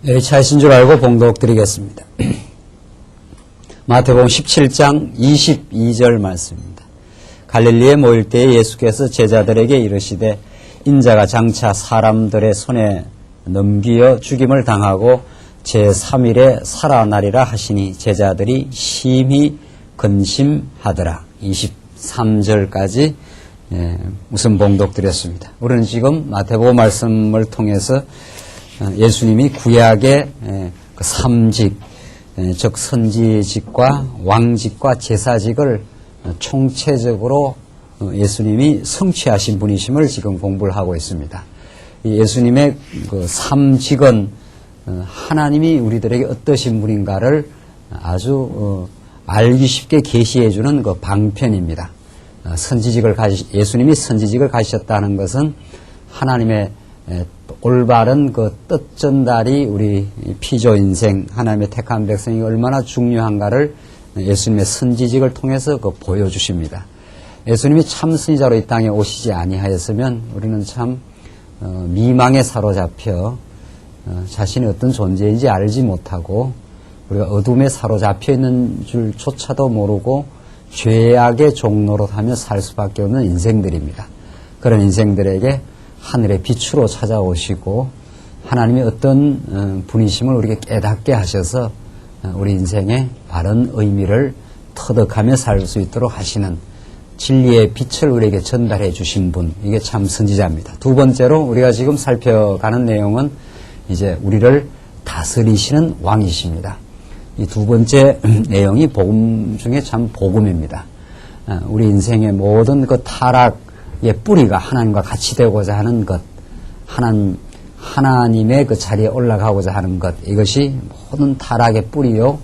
차이신 줄 알고 봉독 드리겠습니다. 마태복음 17장 22절 말씀입니다. 갈릴리에 모일 때에 예수께서 제자들에게 이르시되 인자가 장차 사람들의 손에 넘기어 죽임을 당하고 제3일에 살아나리라 하시니 제자들이 심히 근심하더라. 23절까지 우선 봉독드렸습니다. 우리는 지금 마태복음 말씀을 통해서 예수님이 구약의 그 삼직, 즉 선지직과 왕직과 제사직을 총체적으로 예수님이 성취하신 분이심을 지금 공부를 하고 있습니다. 예수님의 그 삼직은 하나님이 우리들에게 어떠신 분인가를 아주 알기 쉽게 계시해주는 그 방편입니다. 예수님이 선지직을 가지셨다는 것은 하나님의 올바른 그 뜻 전달이 우리 피조 인생, 하나님의 택한 백성이 얼마나 중요한가를 예수님의 선지직을 통해서 그 보여주십니다. 예수님이 참 선지자로 이 땅에 오시지 아니하였으면 우리는 참 미망에 사로잡혀 자신이 어떤 존재인지 알지 못하고 우리가 어둠에 사로잡혀 있는 줄조차도 모르고 죄악의 종로로 하며 살 수밖에 없는 인생들입니다. 그런 인생들에게 하늘의 빛으로 찾아오시고 하나님의 어떤 분이심을 우리에게 깨닫게 하셔서 우리 인생의 바른 의미를 터득하며 살 수 있도록 하시는 진리의 빛을 우리에게 전달해 주신 분, 이게 참 선지자입니다. 두 번째로 우리가 지금 살펴가는 내용은 이제 우리를 다스리시는 왕이십니다. 이 두 번째 내용이 복음 중에 참 복음입니다. 우리 인생의 모든 그 타락의 뿌리가 하나님과 같이 되고자 하는 것, 하나님의 그 자리에 올라가고자 하는 것, 이것이 모든 타락의 뿌리요,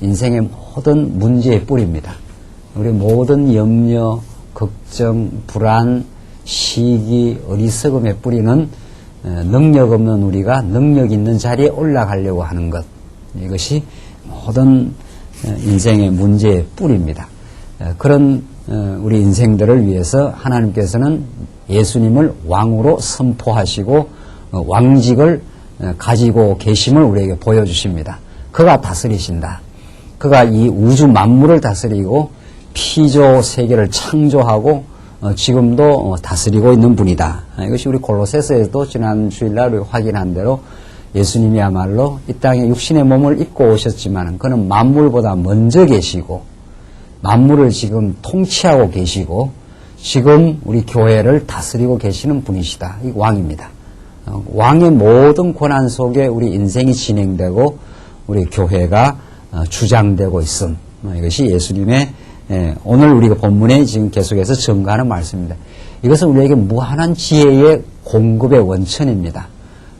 인생의 모든 문제의 뿌리입니다. 우리 모든 염려, 걱정, 불안, 시기, 어리석음의 뿌리는 능력 없는 우리가 능력 있는 자리에 올라가려고 하는 것, 이것이 모든 인생의 문제의 뿌리입니다. 그런 우리 인생들을 위해서 하나님께서는 예수님을 왕으로 선포하시고 왕직을 가지고 계심을 우리에게 보여주십니다. 그가 다스리신다. 그가 이 우주 만물을 다스리고 피조 세계를 창조하고 지금도 다스리고 있는 분이다. 이것이 우리 골로새서에도 지난 주일날 우리 확인한 대로 예수님이야말로 이 땅에 육신의 몸을 입고 오셨지만 그는 만물보다 먼저 계시고 만물을 지금 통치하고 계시고 지금 우리 교회를 다스리고 계시는 분이시다. 이 왕입니다. 왕의 모든 권한 속에 우리 인생이 진행되고 우리 교회가 주장되고 있음. 이것이 예수님의 오늘 우리가 본문에 지금 계속해서 증거하는 말씀입니다. 이것은 우리에게 무한한 지혜의 공급의 원천입니다.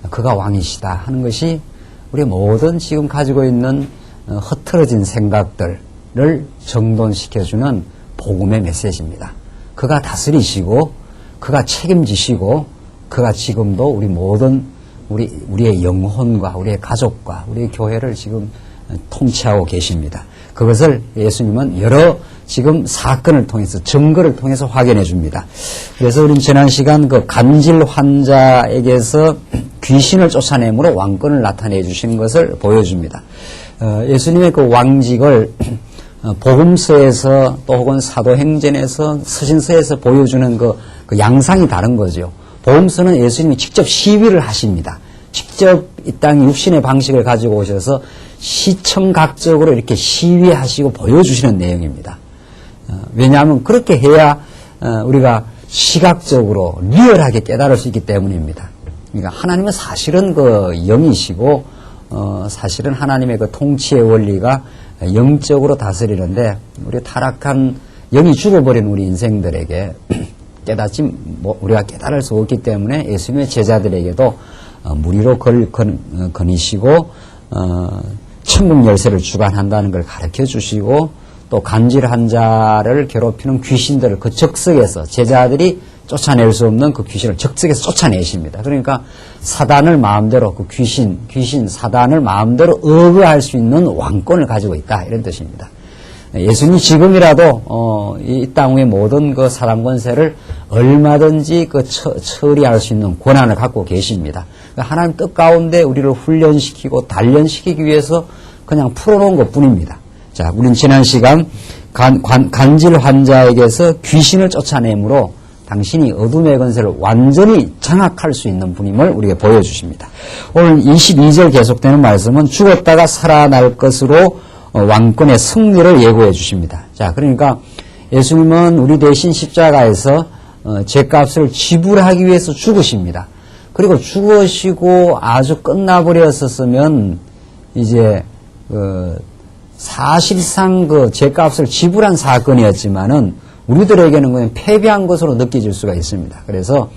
그가 왕이시다 하는 것이 우리 모든 지금 가지고 있는 흐트러진 생각들을 정돈시켜주는 복음의 메시지입니다. 그가 다스리시고 그가 책임지시고 그가 지금도 우리 모든 우리의 영혼과 우리의 가족과 우리의 교회를 지금 통치하고 계십니다. 그것을 예수님은 여러 지금 사건을 통해서 증거를 통해서 확인해 줍니다. 그래서 우리는 지난 시간 그 간질 환자에게서 귀신을 쫓아내므로 왕권을 나타내 주시는 것을 보여줍니다. 예수님의 그 왕직을 복음서에서 또 혹은 사도행전에서 서신서에서 보여주는 그 양상이 다른 거죠. 복음서는 예수님이 직접 시위를 하십니다. 직접 이 땅 육신의 방식을 가지고 오셔서 시청각적으로 이렇게 시위하시고 보여주시는 내용입니다. 왜냐하면 그렇게 해야 우리가 시각적으로 리얼하게 깨달을 수 있기 때문입니다. 그러니까 하나님은 사실은 그 영이시고 사실은 하나님의 그 통치의 원리가 영적으로 다스리는데 우리 타락한 영이 죽어버린 우리 인생들에게 우리가 깨달을 수 없기 때문에 예수님의 제자들에게도 무리로 거니시고 천국 열쇠를 주관한다는 걸 가르쳐 주시고 또 간질한 자를 괴롭히는 귀신들을 그 적석에서 제자들이 쫓아낼 수 없는 그 귀신을 적석에서 쫓아내십니다. 그러니까 사단을 마음대로 그 귀신 사단을 마음대로 억압할 수 있는 왕권을 가지고 있다 이런 뜻입니다. 예수님이 지금이라도 이 땅 위의 모든 그 사단 권세를 얼마든지 그 처리할 수 있는 권한을 갖고 계십니다. 하나님 뜻 가운데 우리를 훈련시키고 단련시키기 위해서 그냥 풀어놓은 것 뿐입니다. 자, 우린 지난 시간 간질 환자에게서 귀신을 쫓아내므로 당신이 어둠의 권세를 완전히 장악할 수 있는 분임을 우리에게 보여주십니다. 오늘 22절 계속되는 말씀은 죽었다가 살아날 것으로 왕권의 승리를 예고해 주십니다. 자, 그러니까 예수님은 우리 대신 십자가에서 죄값을 지불하기 위해서 죽으십니다. 그리고 죽으시고 아주 끝나버렸었으면 이제 사실상 그 죄값을 지불한 사건이었지만은 우리들에게는 그냥 패배한 것으로 느껴질 수가 있습니다. 그래서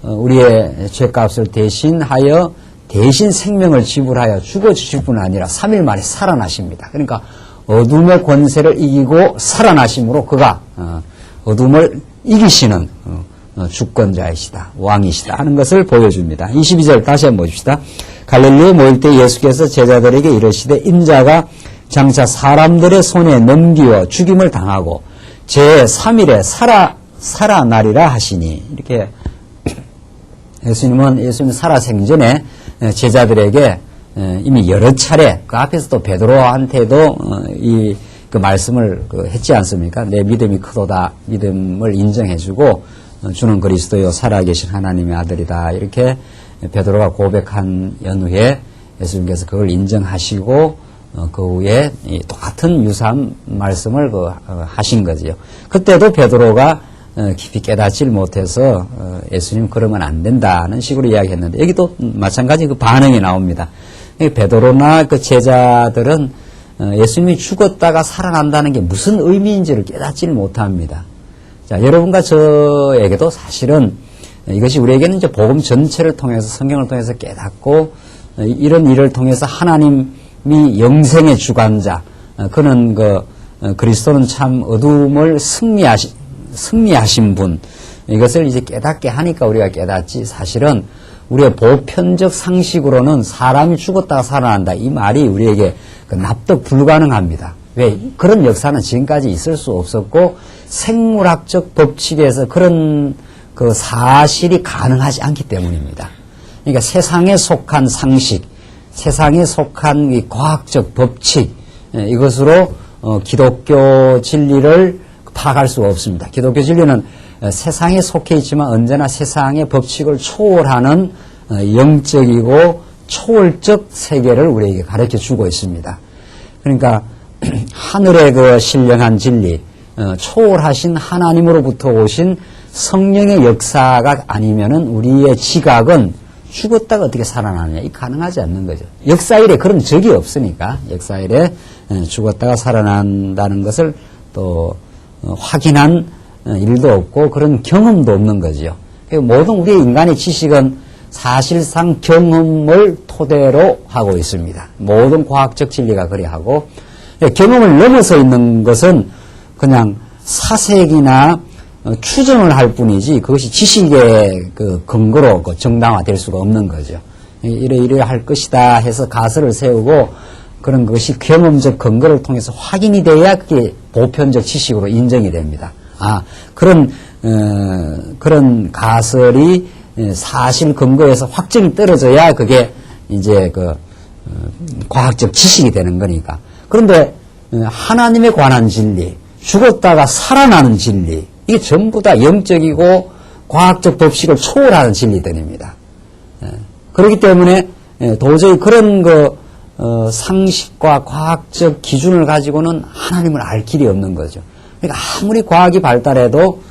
우리의 죄값을 대신하여 대신 생명을 지불하여 죽어주실 뿐 아니라 3일 만에 살아나십니다. 그러니까 어둠의 권세를 이기고 살아나심으로 그가 어둠을 이기시는 주권자이시다, 왕이시다 하는 것을 보여줍니다. 22절 다시 한번 보십시다. 갈릴리에 모일 때 예수께서 제자들에게 이르시되 인자가 장차 사람들의 손에 넘기어 죽임을 당하고 제3일에 살아나리라 하시니, 이렇게 예수님 살아생전에 제자들에게 이미 여러 차례 그 앞에서도 베드로한테도 그 말씀을 했지 않습니까? 내 믿음이 크도다, 믿음을 인정해주고 주는 그리스도요 살아계신 하나님의 아들이다, 이렇게 베드로가 고백한 연후에 예수님께서 그걸 인정하시고 그 후에 똑같은 유사한 말씀을 하신 거지요. 그때도 베드로가 깊이 깨닫질 못해서 예수님 그러면 안 된다는 식으로 이야기했는데, 여기도 마찬가지 그 반응이 나옵니다. 베드로나 그 제자들은 예수님이 죽었다가 살아난다는 게 무슨 의미인지를 깨닫지를 못합니다. 자, 여러분과 저에게도 사실은 이것이 우리에게는 이제 복음 전체를 통해서, 성경을 통해서 깨닫고 이런 일을 통해서 하나님이 영생의 주관자, 그는 그리스도는 참 어둠을 승리하신 분, 이것을 이제 깨닫게 하니까 우리가 깨닫지, 사실은 우리의 보편적 상식으로는 사람이 죽었다가 살아난다, 이 말이 우리에게 납득 불가능합니다. 왜? 그런 역사는 지금까지 있을 수 없었고 생물학적 법칙에서 그런 그 사실이 가능하지 않기 때문입니다. 그러니까 세상에 속한 상식, 세상에 속한 이 과학적 법칙, 이것으로 기독교 진리를 파악할 수가 없습니다. 기독교 진리는 세상에 속해 있지만 언제나 세상의 법칙을 초월하는 영적이고 초월적 세계를 우리에게 가르쳐 주고 있습니다. 그러니까 하늘의 그 신령한 진리, 초월하신 하나님으로부터 오신 성령의 역사가 아니면은 우리의 지각은 죽었다가 어떻게 살아나느냐, 이 가능하지 않는 거죠. 역사일에 그런 적이 없으니까, 역사일에 죽었다가 살아난다는 것을 또 확인한 일도 없고 그런 경험도 없는 거죠. 모든 우리의 인간의 지식은 사실상 경험을 토대로 하고 있습니다. 모든 과학적 진리가 그리하고, 경험을 넘어서 있는 것은 그냥 사색이나 추정을 할 뿐이지 그것이 지식의 그 근거로 정당화될 수가 없는 거죠. 이래 할 것이다 해서 가설을 세우고 그런 것이 경험적 근거를 통해서 확인이 돼야 그게 보편적 지식으로 인정이 됩니다. 그런 가설이 사실 근거에서 확정이 떨어져야 그게 이제 과학적 지식이 되는 거니까. 그런데 하나님에 관한 진리, 죽었다가 살아나는 진리, 이게 전부 다 영적이고 과학적 법칙을 초월하는 진리들입니다. 그렇기 때문에 도저히 그런 상식과 과학적 기준을 가지고는 하나님을 알 길이 없는 거죠. 그러니까 아무리 과학이 발달해도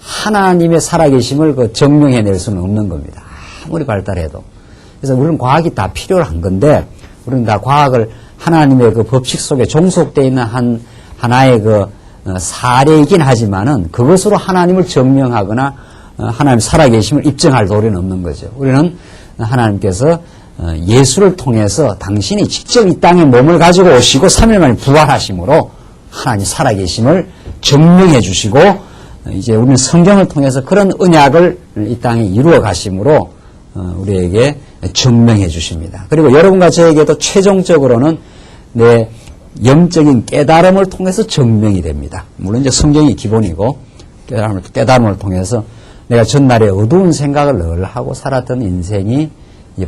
하나님의 살아계심을 증명해낼 수는 없는 겁니다. 아무리 발달해도. 그래서 우리는 과학이 다 필요한 건데, 우리는 다 과학을 하나님의 그 법칙 속에 종속되어 있는 하나의 사례이긴 하지만은 그것으로 하나님을 증명하거나 하나님 살아계심을 입증할 도리는 없는 거죠. 우리는 하나님께서 예수를 통해서 당신이 직접 이 땅에 몸을 가지고 오시고 3일 만에 부활하심으로 하나님 살아계심을 증명해 주시고, 이제 우리는 성경을 통해서 그런 언약을 이 땅에 이루어 가심으로 우리에게 증명해 주십니다. 그리고 여러분과 저에게도 최종적으로는 내 영적인 깨달음을 통해서 증명이 됩니다. 물론 이제 성경이 기본이고 깨달음을 통해서 내가 전날에 어두운 생각을 늘 하고 살았던 인생이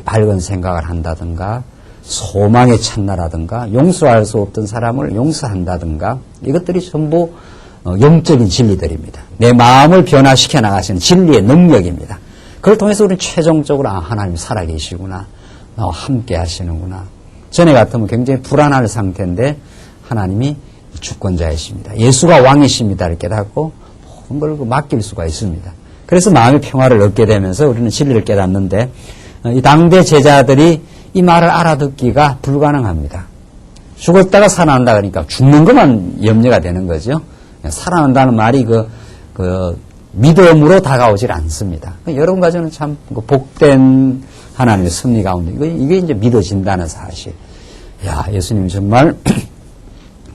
밝은 생각을 한다든가, 소망의 찬나라든가, 용서할 수 없던 사람을 용서한다든가, 이것들이 전부 영적인 진리들입니다. 내 마음을 변화시켜 나가시는 진리의 능력입니다. 그걸 통해서 우리는 최종적으로 하나님 살아계시구나, 나와 함께 하시는구나. 전에 같으면 굉장히 불안할 상태인데 하나님이 주권자이십니다. 예수가 왕이십니다를 깨닫고 모든 걸 맡길 수가 있습니다. 그래서 마음의 평화를 얻게 되면서 우리는 진리를 깨닫는데, 이 당대 제자들이 이 말을 알아듣기가 불가능합니다. 죽었다가 살아난다 그러니까 죽는 것만 염려가 되는 거죠. 살아난다는 말이 믿음으로 다가오질 않습니다. 여러분 가정은 참 복된 하나님의 섭리 가운데 이게 이제 믿어진다는 사실. 야, 예수님이 정말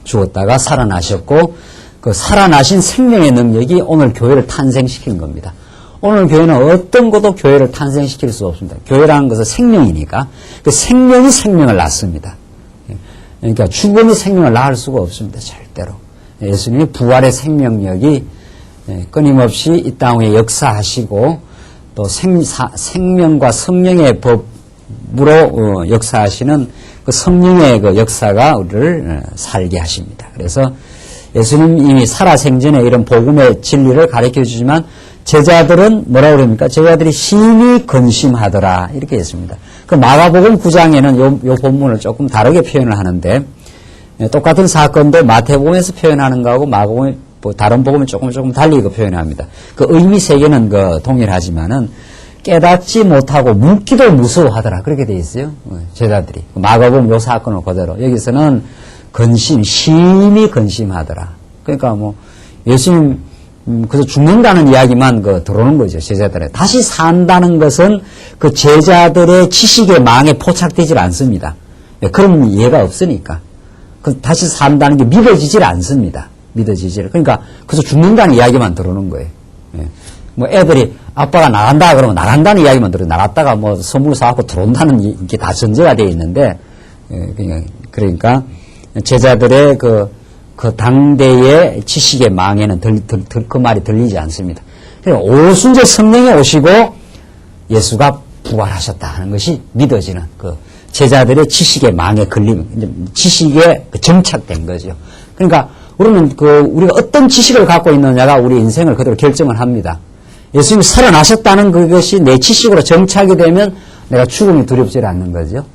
죽었다가 살아나셨고, 그 살아나신 생명의 능력이 오늘 교회를 탄생시킨 겁니다. 오늘 교회는 어떤 것도 교회를 탄생시킬 수 없습니다. 교회라는 것은 생명이니까 그 생명이 생명을 낳습니다. 그러니까 죽음이 생명을 낳을 수가 없습니다. 절대로. 예수님이 부활의 생명력이 끊임없이 이 땅 위에 역사하시고 또 생명과 성령의 법으로 역사하시는 그 성령의 그 역사가 우리를 살게 하십니다. 그래서 예수님 이미 살아생전에 이런 복음의 진리를 가르쳐 주지만 제자들은 뭐라 그럽니까? 제자들이 심히 근심하더라 이렇게 했습니다. 그 마가복음 9장에는 요 본문을 조금 다르게 표현을 하는데, 똑같은 사건도 마태복음에서 표현하는 거하고 마가복음 다른 복음은 조금 달리 표현합니다. 그 의미 세계는 동일하지만은 깨닫지 못하고 묻기도 무서워하더라 그렇게 돼 있어요. 제자들이 마가복음 요 사건을 그대로 여기서는 심히 근심하더라. 그러니까 예수님 그래서 죽는다는 이야기만 들어오는 거죠. 제자들에 다시 산다는 것은 그 제자들의 지식의 망에 포착되질 않습니다. 그런 이해가 없으니까 다시 산다는 게 믿어지질 않습니다. 그러니까 그래서 죽는다는 이야기만 들어오는 거예요. 애들이 아빠가 나간다 그러면 나간다는 이야기만 들어요. 나갔다가 선물 사갖고 들어온다는 이게 다 전제가 되어 있는데, 그러니까 제자들의 그 당대의 지식의 망에는 그 말이 들리지 않습니다. 그러니까 오순절 성령이 오시고 예수가 부활하셨다 하는 것이 믿어지는 제자들의 지식의 망에 걸리면 지식에 정착된 거죠. 그러니까 우리는 우리가 어떤 지식을 갖고 있느냐가 우리 인생을 그대로 결정을 합니다. 예수님이 살아나셨다는 그것이 내 지식으로 정착이 되면 내가 죽음이 두렵지 않는 거죠.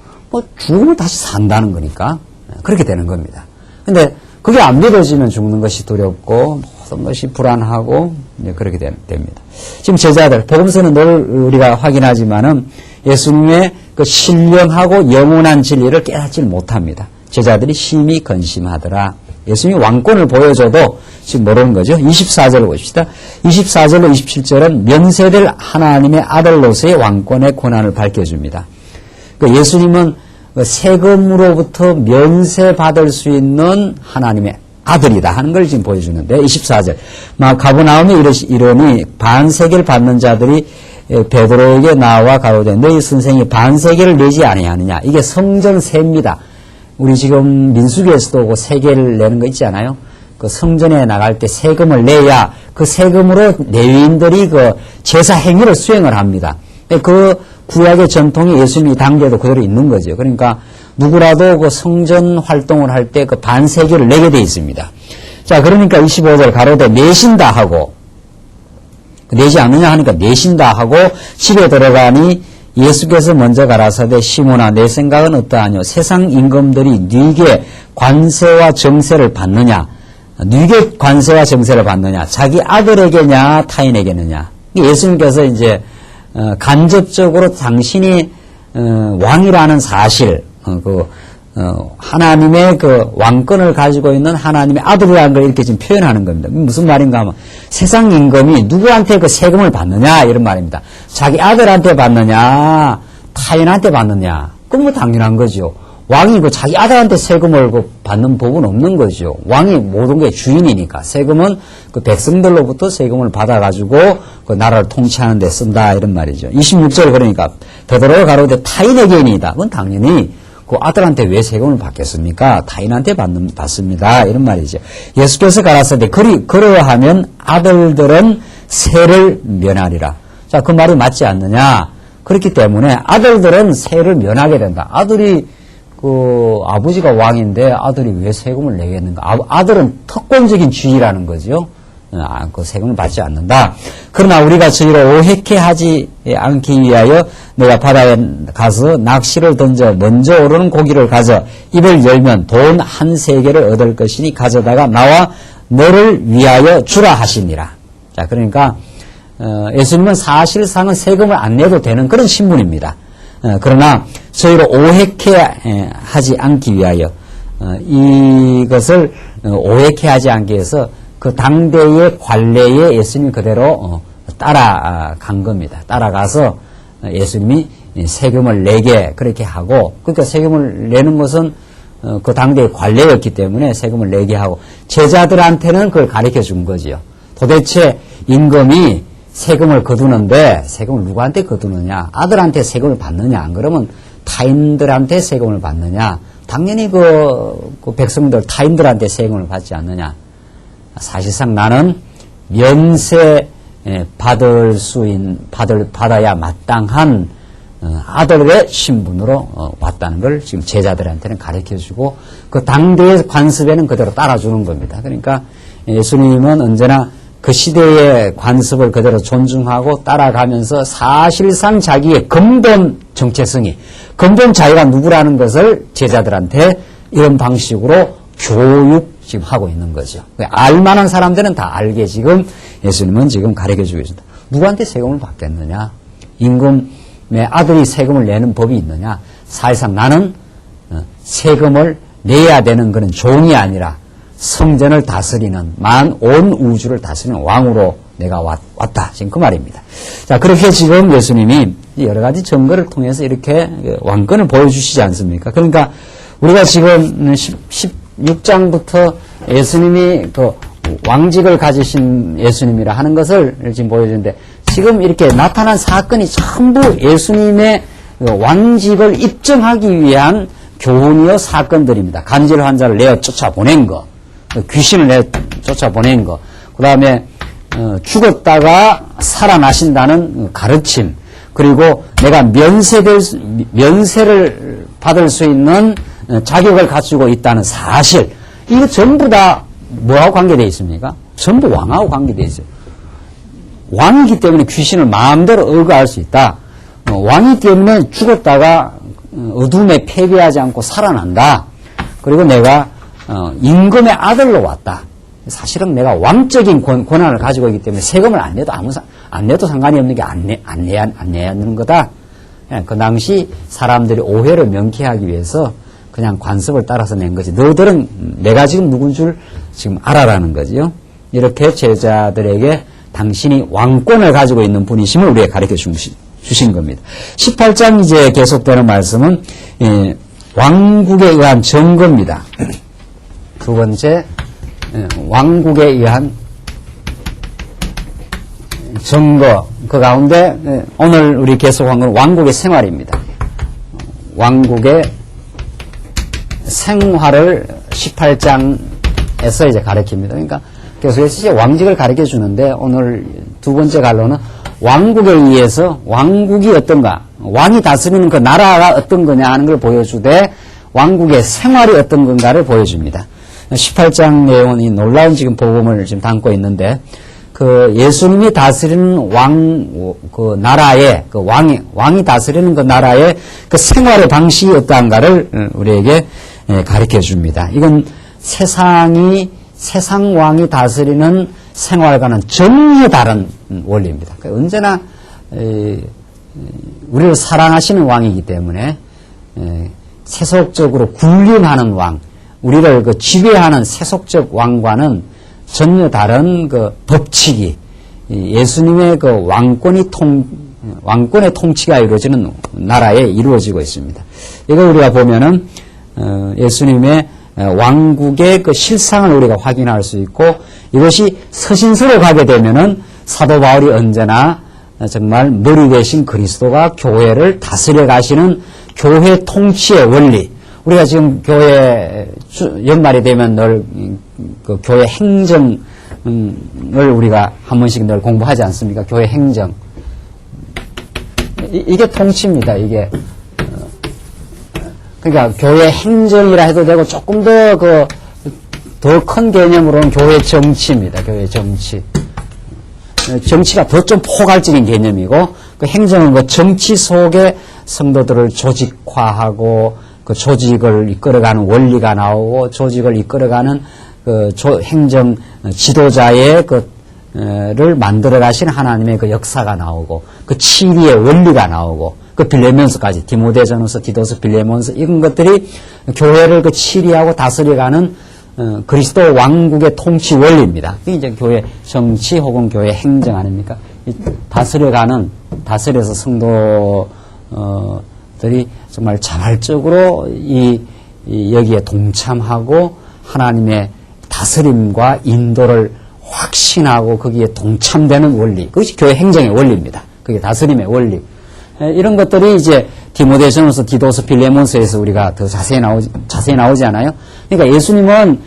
죽으면 다시 산다는 거니까 그렇게 되는 겁니다. 근데 그게 안 믿어지면 죽는 것이 두렵고 모든 것이 불안하고 그렇게 됩니다. 지금 제자들 복음서는 늘 우리가 확인하지만은 예수님의 그 신령하고 영원한 진리를 깨닫지 못합니다. 제자들이 심히 근심하더라. 예수님이 왕권을 보여줘도 지금 모르는 거죠. 24절 보십시다. 24절로 27절은 면세될 하나님의 아들로서의 왕권의 권한을 밝혀줍니다. 예수님은 세금으로부터 면세받을 수 있는 하나님의 아들이다 하는 걸 지금 보여주는데, 24절 가버나움에 이르니 반세계를 받는 자들이 베드로에게 나와 가로되 너희 선생이 반세계를 내지 아니하느냐. 이게 성전세입니다. 우리 지금 민수기에서도 그 세계를 내는 거 있지 않아요? 그 성전에 나갈 때 세금을 내야 그 세금으로 레위인들이 그 제사 행위를 수행을 합니다. 그 구약의 전통이 예수님이 당대도 그대로 있는 거죠. 그러니까 누구라도 그 성전 활동을 할 때 그 반세계를 내게 돼 있습니다. 자, 그러니까 25절 가로되 내신다 하고, 내지 않느냐 하니까 내신다 하고 집에 들어가니 예수께서 먼저 가라사대 시몬아 내 생각은 어떠하뇨? 세상 임금들이 네게 관세와 정세를 받느냐? 네게 관세와 정세를 받느냐? 자기 아들에게냐 타인에게느냐? 예수님께서 이제 간접적으로 당신이 왕이라는 사실, 하나님의 그 왕권을 가지고 있는 하나님의 아들이라는 걸 이렇게 지금 표현하는 겁니다. 무슨 말인가 하면 세상 임금이 누구한테 그 세금을 받느냐 이런 말입니다. 자기 아들한테 받느냐 타인한테 받느냐. 그건 당연한 거죠. 왕이 자기 아들한테 세금을 받는 법은 없는 거죠. 왕이 모든 게 주인이니까 세금은 그 백성들로부터 세금을 받아가지고 그 나라를 통치하는 데 쓴다 이런 말이죠. 26절 그러니까 베드로가 가로되 타인에게니이다. 그건 당연히 그 아들한테 왜 세금을 받겠습니까? 타인한테 받습니다. 이런 말이죠. 예수께서 가라사대 그러하면 아들들은 세를 면하리라. 자, 그 말이 맞지 않느냐? 그렇기 때문에 아들들은 세를 면하게 된다. 아들이 아버지가 왕인데 아들이 왜 세금을 내겠는가? 아들은 특권적인 지위라는 거죠. 그 세금을 받지 않는다. 그러나 우리가 저희를 오해케 하지 않기 위하여 내가 바다에 가서 낚시를 던져 먼저 오르는 고기를 가져 입을 열면 돈 한 세계를 얻을 것이니 가져다가 나와 너를 위하여 주라 하시니라. 자, 그러니까 예수님은 사실상은 세금을 안 내도 되는 그런 신분입니다. 그러나 저희를 오해케 하지 않기 위하여 이것을 오해케 하지 않기 위해서 그 당대의 관례에 예수님이 그대로 따라간 겁니다. 따라가서 예수님이 세금을 내게 그렇게 하고, 그러니까 세금을 내는 것은 그 당대의 관례였기 때문에 세금을 내게 하고, 제자들한테는 그걸 가르쳐 준 거지요. 도대체 임금이 세금을 거두는데 세금을 누구한테 거두느냐? 아들한테 세금을 받느냐? 안 그러면 타인들한테 세금을 받느냐? 당연히 그 백성들 타인들한테 세금을 받지 않느냐? 사실상 나는 면세 받아야 마땅한 아들의 신분으로 왔다는 걸 지금 제자들한테는 가르쳐주고, 그 당대의 관습에는 그대로 따라주는 겁니다. 그러니까 예수님은 언제나 그 시대의 관습을 그대로 존중하고 따라가면서 사실상 자기의 근본 정체성이, 근본 자기가 누구라는 것을 제자들한테 이런 방식으로 교육 지금 하고 있는 거죠. 알만한 사람들은 다 알게 지금 예수님은 지금 가르쳐주고 있습니다. 누구한테 세금을 받겠느냐? 임금의 아들이 세금을 내는 법이 있느냐? 사실상 나는 세금을 내야 되는 그런 종이 아니라 성전을 다스리는, 온 우주를 다스리는 왕으로 내가 왔다. 지금 그 말입니다. 자, 그렇게 지금 예수님이 여러 가지 증거를 통해서 이렇게 왕권을 보여주시지 않습니까? 그러니까 우리가 지금 16장부터 예수님이 그 왕직을 가지신 예수님이라 하는 것을 지금 보여주는데, 지금 이렇게 나타난 사건이 전부 예수님의 왕직을 입증하기 위한 교훈이요 사건들입니다. 간질 환자를 내어 쫓아보낸 거, 귀신을 내어 쫓아보낸 거, 그 다음에 죽었다가 살아나신다는 가르침, 그리고 내가 면세를 받을 수 있는 자격을 갖추고 있다는 사실, 이거 전부 다 뭐하고 관계되어 있습니까? 전부 왕하고 관계되어 있어요. 왕이기 때문에 귀신을 마음대로 억압할 수 있다. 왕이기 때문에 죽었다가 어둠에 패배하지 않고 살아난다. 그리고 내가 임금의 아들로 왔다. 사실은 내가 왕적인 권한을 가지고 있기 때문에 세금을 안 내도 상관이 없는 게 안 내야 하는 거다. 그 당시 사람들이 오해를 명쾌하기 위해서 그냥 관습을 따라서 낸 거지. 너희들은 내가 지금 누군 줄 지금 알아라는 거지요. 이렇게 제자들에게 당신이 왕권을 가지고 있는 분이심을 우리에게 가르쳐 주신 겁니다. 18장 이제 계속되는 말씀은 왕국에 의한 증거입니다. 두 번째, 왕국에 의한 증거. 그 가운데 오늘 우리 계속한 건 왕국의 생활입니다. 왕국의 생활을 18장에서 이제 가르칩니다. 그러니까 계속해서 이제 왕직을 가르쳐 주는데, 오늘 두 번째 갈로는 왕국에 의해서 왕국이 어떤가, 왕이 다스리는 그 나라가 어떤 거냐 하는 걸 보여주되, 왕국의 생활이 어떤 건가를 보여줍니다. 18장 내용은 이 놀라운 지금 복음을 지금 담고 있는데, 그 예수님이 다스리는 그 나라의, 그 왕이 다스리는 그 나라의 그 생활의 방식이 어떠한가를 우리에게 가르쳐 줍니다. 이건 세상 왕이 다스리는 생활과는 전혀 다른 원리입니다. 언제나 우리를 사랑하시는 왕이기 때문에 세속적으로 군림하는 왕, 우리를 그 지배하는 세속적 왕과는 전혀 다른 그 법칙이, 예수님의 그 왕권의 통치가 이루어지는 나라에 이루어지고 있습니다. 이걸 우리가 보면은 예수님의 왕국의 그 실상을 우리가 확인할 수 있고, 이것이 서신서로 가게 되면은 사도 바울이 언제나 정말 머리 대신 그리스도가 교회를 다스려 가시는 교회 통치의 원리, 우리가 지금 교회 연말이 되면 늘 그 교회 행정 우리가 한 번씩 늘 공부하지 않습니까? 교회 행정. 이게 통치입니다. 이게 그러니까 교회 행정이라 해도 되고 조금 더 큰 개념으로는 교회 정치입니다. 교회 정치. 정치가 더 좀 포괄적인 개념이고 그 행정은 그 정치 속에 성도들을 조직화하고 그 조직을 이끌어가는 원리가 나오고 조직을 이끌어가는 행정 지도자의 를 만들어 가신 하나님의 그 역사가 나오고 그 치리의 원리가 나오고 그 빌레몬서까지 디모데전서, 디도서, 빌레몬서 이런 것들이 교회를 그 치리하고 다스려가는 그리스도 왕국의 통치 원리입니다. 이게 이제 교회 정치 혹은 교회 행정 아닙니까? 다스려서 성도들이 정말 자발적으로 여기에 동참하고 하나님의 다스림과 인도를 확신하고 거기에 동참되는 원리. 그것이 교회 행정의 원리입니다. 그게 다스림의 원리. 이런 것들이 이제 디모데전서, 디도서, 빌레몬서에서 우리가 더 자세히 나오지 않아요? 그러니까 예수님은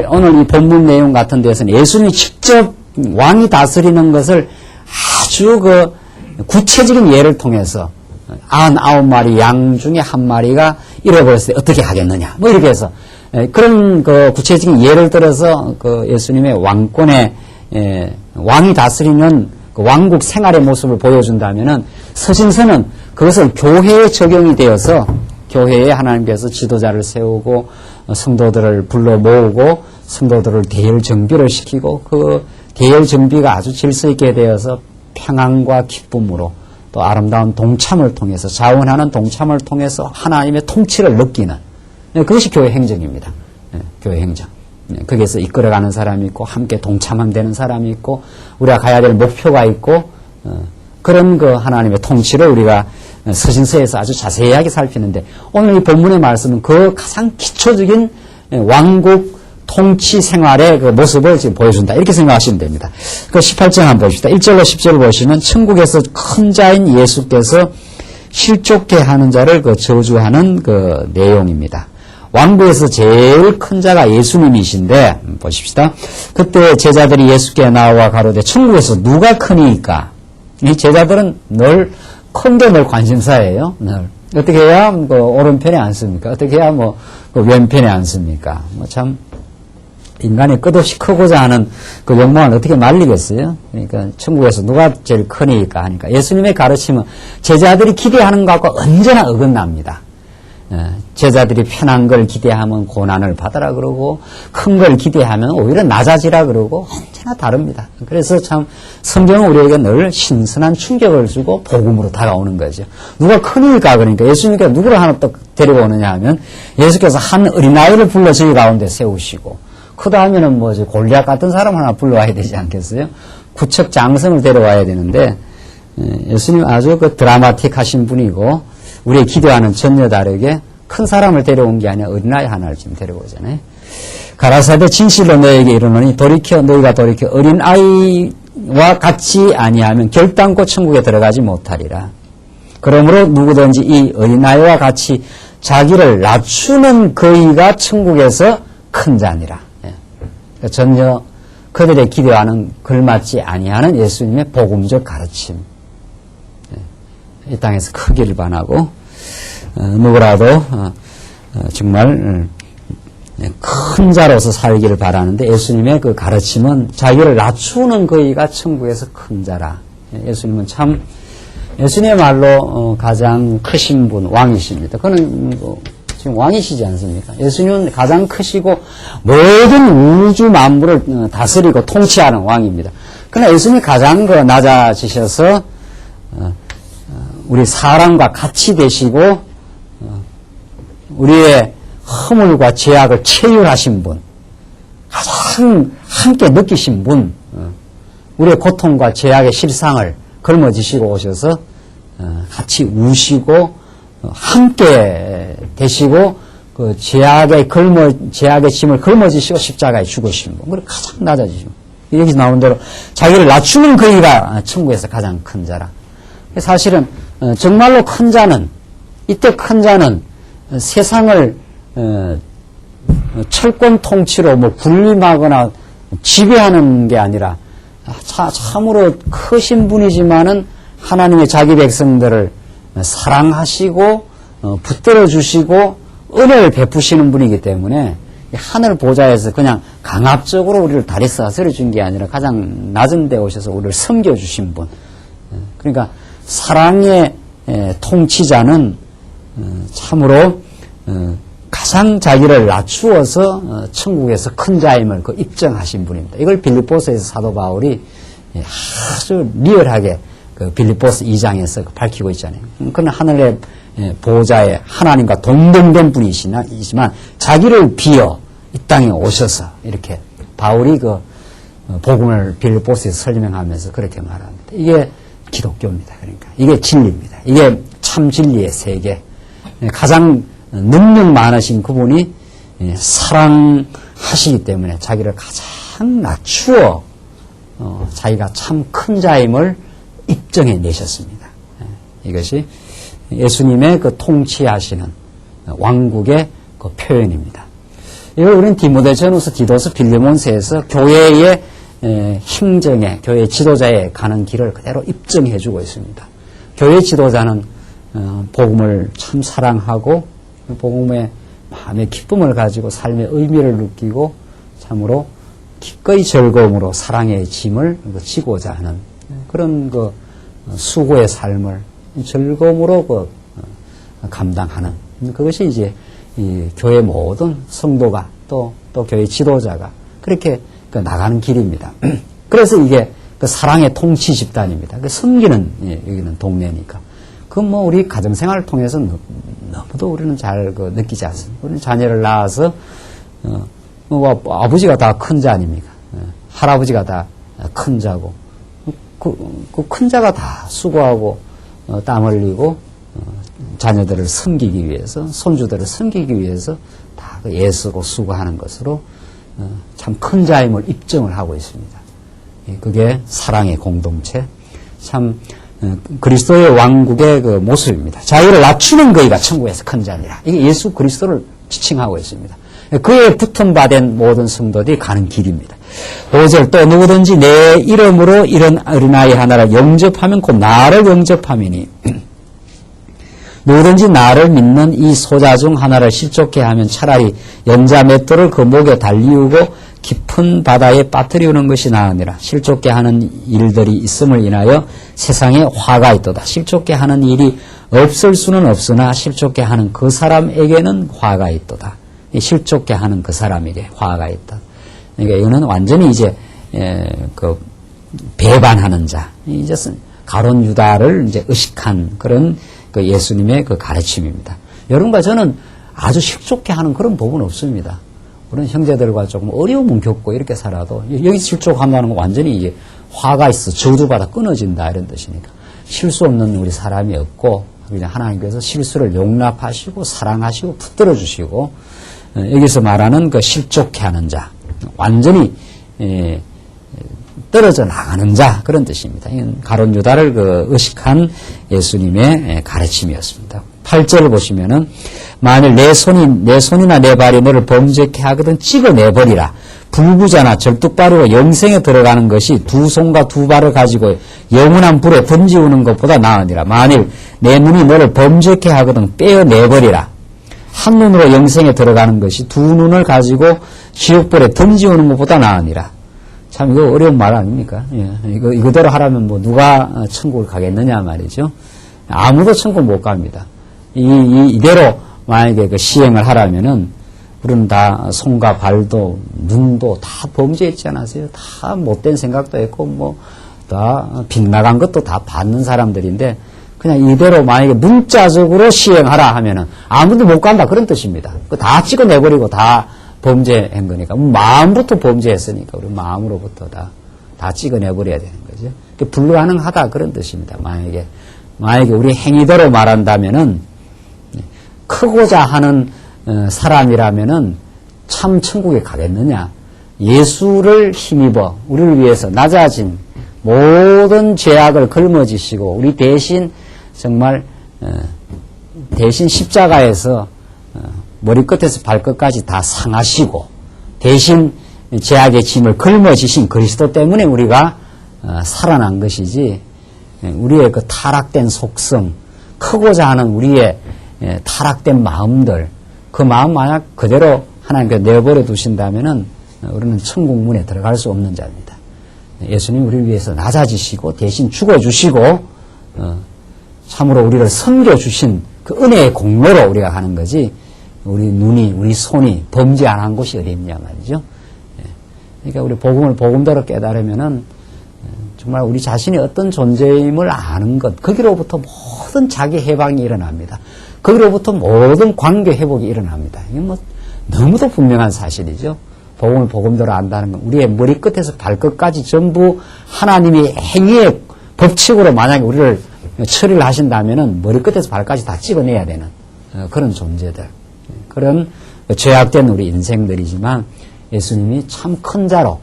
오늘 이 본문 내용 같은 데서는 예수님이 직접 왕이 다스리는 것을 아주 구체적인 예를 통해서 99마리 양 중에 한 마리가 잃어버렸을 때 어떻게 하겠느냐. 뭐 이렇게 해서 그런 구체적인 예를 들어서 예수님의 왕권의 왕이 다스리는 그 왕국 생활의 모습을 보여준다면은 서신서는 그것을 교회에 적용이 되어서 교회에 하나님께서 지도자를 세우고 성도들을 불러 모으고 성도들을 대열 정비를 시키고 그 대열 정비가 아주 질서 있게 되어서 평안과 기쁨으로 또 아름다운 동참을 통해서 자원하는 동참을 통해서 하나님의 통치를 느끼는 그것이 교회 행정입니다. 교회 행정. 거기에서 이끌어가는 사람이 있고 함께 동참하면 되는 사람이 있고 우리가 가야 될 목표가 있고 그런 하나님의 통치를 우리가 서신서에서 아주 자세하게 살피는데 오늘 이 본문의 말씀은 그 가장 기초적인 왕국 통치 생활의 그 모습을 지금 보여준다. 이렇게 생각하시면 됩니다. 그 18절 한번 봅시다. 1절로 10절을 보시면 천국에서 큰 자인 예수께서 실족케 하는 자를 저주하는 그 내용입니다. 왕국에서 제일 큰 자가 예수님이신데 보십시다. 그때 제자들이 예수께 나와 가로되 천국에서 누가 크니까? 이 제자들은 늘 큰 게 늘 관심사예요. 늘 어떻게 해야 오른편에 앉습니까? 어떻게 해야 왼편에 앉습니까? 참 인간이 끝없이 크고자 하는 그 욕망을 어떻게 말리겠어요? 그러니까 천국에서 누가 제일 크니까 하니까 예수님의 가르침은 제자들이 기대하는 것과 언제나 어긋납니다. 제자들이 편한 걸 기대하면 고난을 받으라 그러고 큰 걸 기대하면 오히려 낮아지라 그러고 언제나 다릅니다. 그래서 참 성경은 우리에게 늘 신선한 충격을 주고 복음으로 다가오는 거죠. 누가 크니까 그러니까 예수님께서 누구를 하나 또 데리고 오느냐 하면 예수께서 한 어린아이를 불러 저희 가운데 세우시고 크다 하면은 골리앗 같은 사람 하나 불러와야 되지 않겠어요? 구척 장성을 데려와야 되는데 예수님 아주 드라마틱하신 분이고 우리의 기대와는 전혀 다르게 큰 사람을 데려온 게 아니라 어린아이 하나를 지금 데려오잖아요. 가라사대 진실로 너에게 이르노니 너희가 돌이켜 어린아이와 같이 아니하면 결단코 천국에 들어가지 못하리라. 그러므로 누구든지 이 어린아이와 같이 자기를 낮추는 그이가 천국에서 큰 자니라. 전혀 그들의 기대와는 걸맞지 아니하는 예수님의 복음적 가르침. 이 땅에서 크기를 반하고 누구라도 정말 큰 자로서 살기를 바라는데 예수님의 그 가르침은 자기를 낮추는 그이가 천국에서 큰 자라. 예수님은 참 예수님의 말로 가장 크신 분 왕이십니다. 그는 지금 왕이시지 않습니까? 예수님은 가장 크시고 모든 우주 만물을 다스리고 통치하는 왕입니다. 그러나 예수님이 가장 낮아지셔서 우리 사람과 같이 되시고 우리의 허물과 죄악을 체휼하신 분, 가장 함께 느끼신 분, 우리의 고통과 죄악의 실상을 걸머지시고 오셔서 같이 우시고 함께 되시고 그 죄악의 짐을 걸머지시고 십자가에 죽으신 분, 그리고 가장 낮아지시고 여기서 나온 대로 자기를 낮추는 그이가 천국에서 가장 큰 자라. 사실은 정말로 큰 자는 이때 큰 자는 세상을 철권 통치로 군림하거나 지배하는 게 아니라 참으로 크신 분이지만은 하나님의 자기 백성들을 사랑하시고 붙들어 주시고 은혜를 베푸시는 분이기 때문에 하늘 보좌에서 그냥 강압적으로 우리를 다리 사슬해 준 게 아니라 가장 낮은 데 오셔서 우리를 섬겨주신 분. 그러니까 사랑의 통치자는 참으로 가장 자기를 낮추어서 천국에서 큰 자임을 입증하신 분입니다. 이걸 빌립보서에서 사도 바울이 아주 리얼하게 빌립보서 2장에서 밝히고 있잖아요. 그는 하늘의 보좌에 하나님과 동등된 분이시지만 자기를 비어 이 땅에 오셔서 이렇게 바울이 복음을 빌립보서에서 설명하면서 그렇게 말합니다. 이게 기독교입니다. 그러니까 이게 진리입니다. 이게 참 진리의 세계. 가장 능력 많으신 그분이 사랑하시기 때문에 자기를 가장 낮추어 자기가 참 큰 자임을 입증해 내셨습니다. 이것이 예수님의 통치하시는 왕국의 표현입니다. 이걸 우리는 디모데전후서, 디도서, 빌레몬서에서 교회의 행정에, 교회 지도자에 가는 길을 그대로 입증해 주고 있습니다. 교회 지도자는 복음을 참 사랑하고 복음의 마음의 기쁨을 가지고 삶의 의미를 느끼고 참으로 기꺼이 즐거움으로 사랑의 짐을 지고자 하는 그런 수고의 삶을 즐거움으로 감당하는 그것이 이제 이 교회 모든 성도가 또 교회 지도자가 그렇게 나가는 길입니다. 그래서 이게 사랑의 통치 집단입니다. 섬기는 여기는 동네니까. 우리 가정생활을 통해서 너무도 우리는 잘 느끼지 않습니다. 우리는 자녀를 낳아서 아버지가 다 큰 자 아닙니까? 할아버지가 다 큰 자고 그 큰 자가 다 수고하고 땀 흘리고 자녀들을 섬기기 위해서 손주들을 섬기기 위해서 다 애쓰고 수고하는 것으로 참 큰 자임을 입증을 하고 있습니다. 그게 사랑의 공동체 참 그리스도의 왕국의 모습입니다. 자기를 낮추는 거이가 천국에서 큰 자니라. 이게 예수 그리스도를 지칭하고 있습니다. 그에 붙은 바 된 모든 성도들이 가는 길입니다. 5절 또 누구든지 내 이름으로 이런 어린아이 하나를 영접하면 곧 나를 영접함이니 누구든지 나를 믿는 이 소자 중 하나를 실족케 하면 차라리 연자 맷돌을 그 목에 달리우고 깊은 바다에 빠뜨리우는 것이 나으니라. 실족케 하는 일들이 있음을 인하여 세상에 화가 있도다. 실족케 하는 일이 없을 수는 없으나 실족케 하는 그 사람에게는 화가 있도다. 실족케 하는 그 사람에게 화가 있다. 그러니까 이거는 완전히 이제 배반하는 자, 이제 가룟 유다를 이제 의식한 그런 예수님의 가르침입니다. 여러분과 저는 아주 실족케 하는 그런 법은 없습니다. 우리는 형제들과 조금 어려움은 겪고 이렇게 살아도 여기 실족한다는 건 완전히 이제 화가 있어 저주받아 끊어진다 이런 뜻이니까 실수 없는 우리 사람이 없고 그냥 하나님께서 실수를 용납하시고 사랑하시고 붙들어 주시고 여기서 말하는 실족케 하는 자 완전히 떨어져 나가는 자 그런 뜻입니다. 이건 가룟 유다를 의식한 예수님의 가르침이었습니다. 8절을 보시면은 만일 내 손이나 내 발이 너를 범죄케 하거든 찍어내버리라. 불구자나 절뚝발이로 영생에 들어가는 것이 두 손과 두 발을 가지고 영원한 불에 던지우는 것보다 나으니라. 만일 내 눈이 너를 범죄케 하거든 빼어내버리라. 한 눈으로 영생에 들어가는 것이 두 눈을 가지고 지옥불에 던지우는 것보다 나으니라. 참 이거 어려운 말 아닙니까? 예, 이거대로 하라면 누가 천국을 가겠느냐 말이죠. 아무도 천국 못 갑니다. 이대로 만약에 시행을 하라면은 우리는 다 손과 발도 눈도 다 범죄했지 않았어요? 다 못된 생각도 했고 다 빗나간 것도 다 받는 사람들인데 그냥 이대로 만약에 문자적으로 시행하라 하면은 아무도 못 간다 그런 뜻입니다. 다 찍어내버리고 다 범죄한 거니까 마음부터 범죄했으니까 우리 마음으로부터 다 찍어내버려야 되는 거죠. 불가능하다 그런 뜻입니다. 만약에 우리 행위대로 말한다면은 크고자 하는 사람이라면은 참 천국에 가겠느냐? 예수를 힘입어 우리를 위해서 낮아진 모든 죄악을 걸머지시고 우리 대신 정말 대신 십자가에서 머리끝에서 발끝까지 다 상하시고 대신 죄악의 짐을 걸머지신 그리스도 때문에 우리가 살아난 것이지, 우리의 그 타락된 속성, 크고자 하는 우리의 타락된 마음들, 그 마음 만약 그대로 하나님께서 내버려 두신다면은 우리는 천국 문에 들어갈 수 없는 자입니다. 예수님이 우리를 위해서 낮아지시고 대신 죽어주시고 참으로 우리를 섬겨주신 그 은혜의 공로로 우리가 가는 거지, 우리 눈이, 우리 손이 범죄 안 한 곳이 어디 있냐 말이죠. 그러니까 우리 복음을 복음대로 깨달으면은 정말 우리 자신이 어떤 존재임을 아는 것, 거기로부터 모든 자기 해방이 일어납니다. 거기로부터 모든 관계 회복이 일어납니다. 이게 뭐 너무도 분명한 사실이죠. 복음을 복음대로 안다는 건 우리의 머리끝에서 발끝까지 전부 하나님이 행위의 법칙으로 만약에 우리를 처리를 하신다면은 머리끝에서 발까지 다 찍어내야 되는 그런 존재들, 그런 죄악된 우리 인생들이지만, 예수님이 참 큰 자로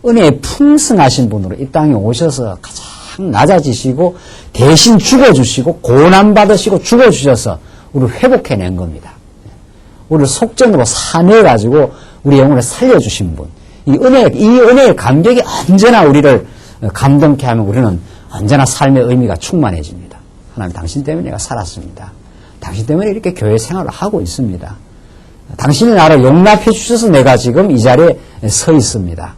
은혜에 풍성하신 분으로 이 땅에 오셔서 가장 낮아지시고 대신 죽어주시고 고난받으시고 죽어주셔서 우리를 회복해낸 겁니다. 우리를 속전으로 사내가지고 우리 영혼을 살려주신 분. 이 은혜의 감격이 언제나 우리를 감동케 하면 우리는 언제나 삶의 의미가 충만해집니다. 하나님, 당신 때문에 내가 살았습니다. 당신 때문에 이렇게 교회 생활을 하고 있습니다. 당신이 나를 용납해 주셔서 내가 지금 이 자리에 서 있습니다.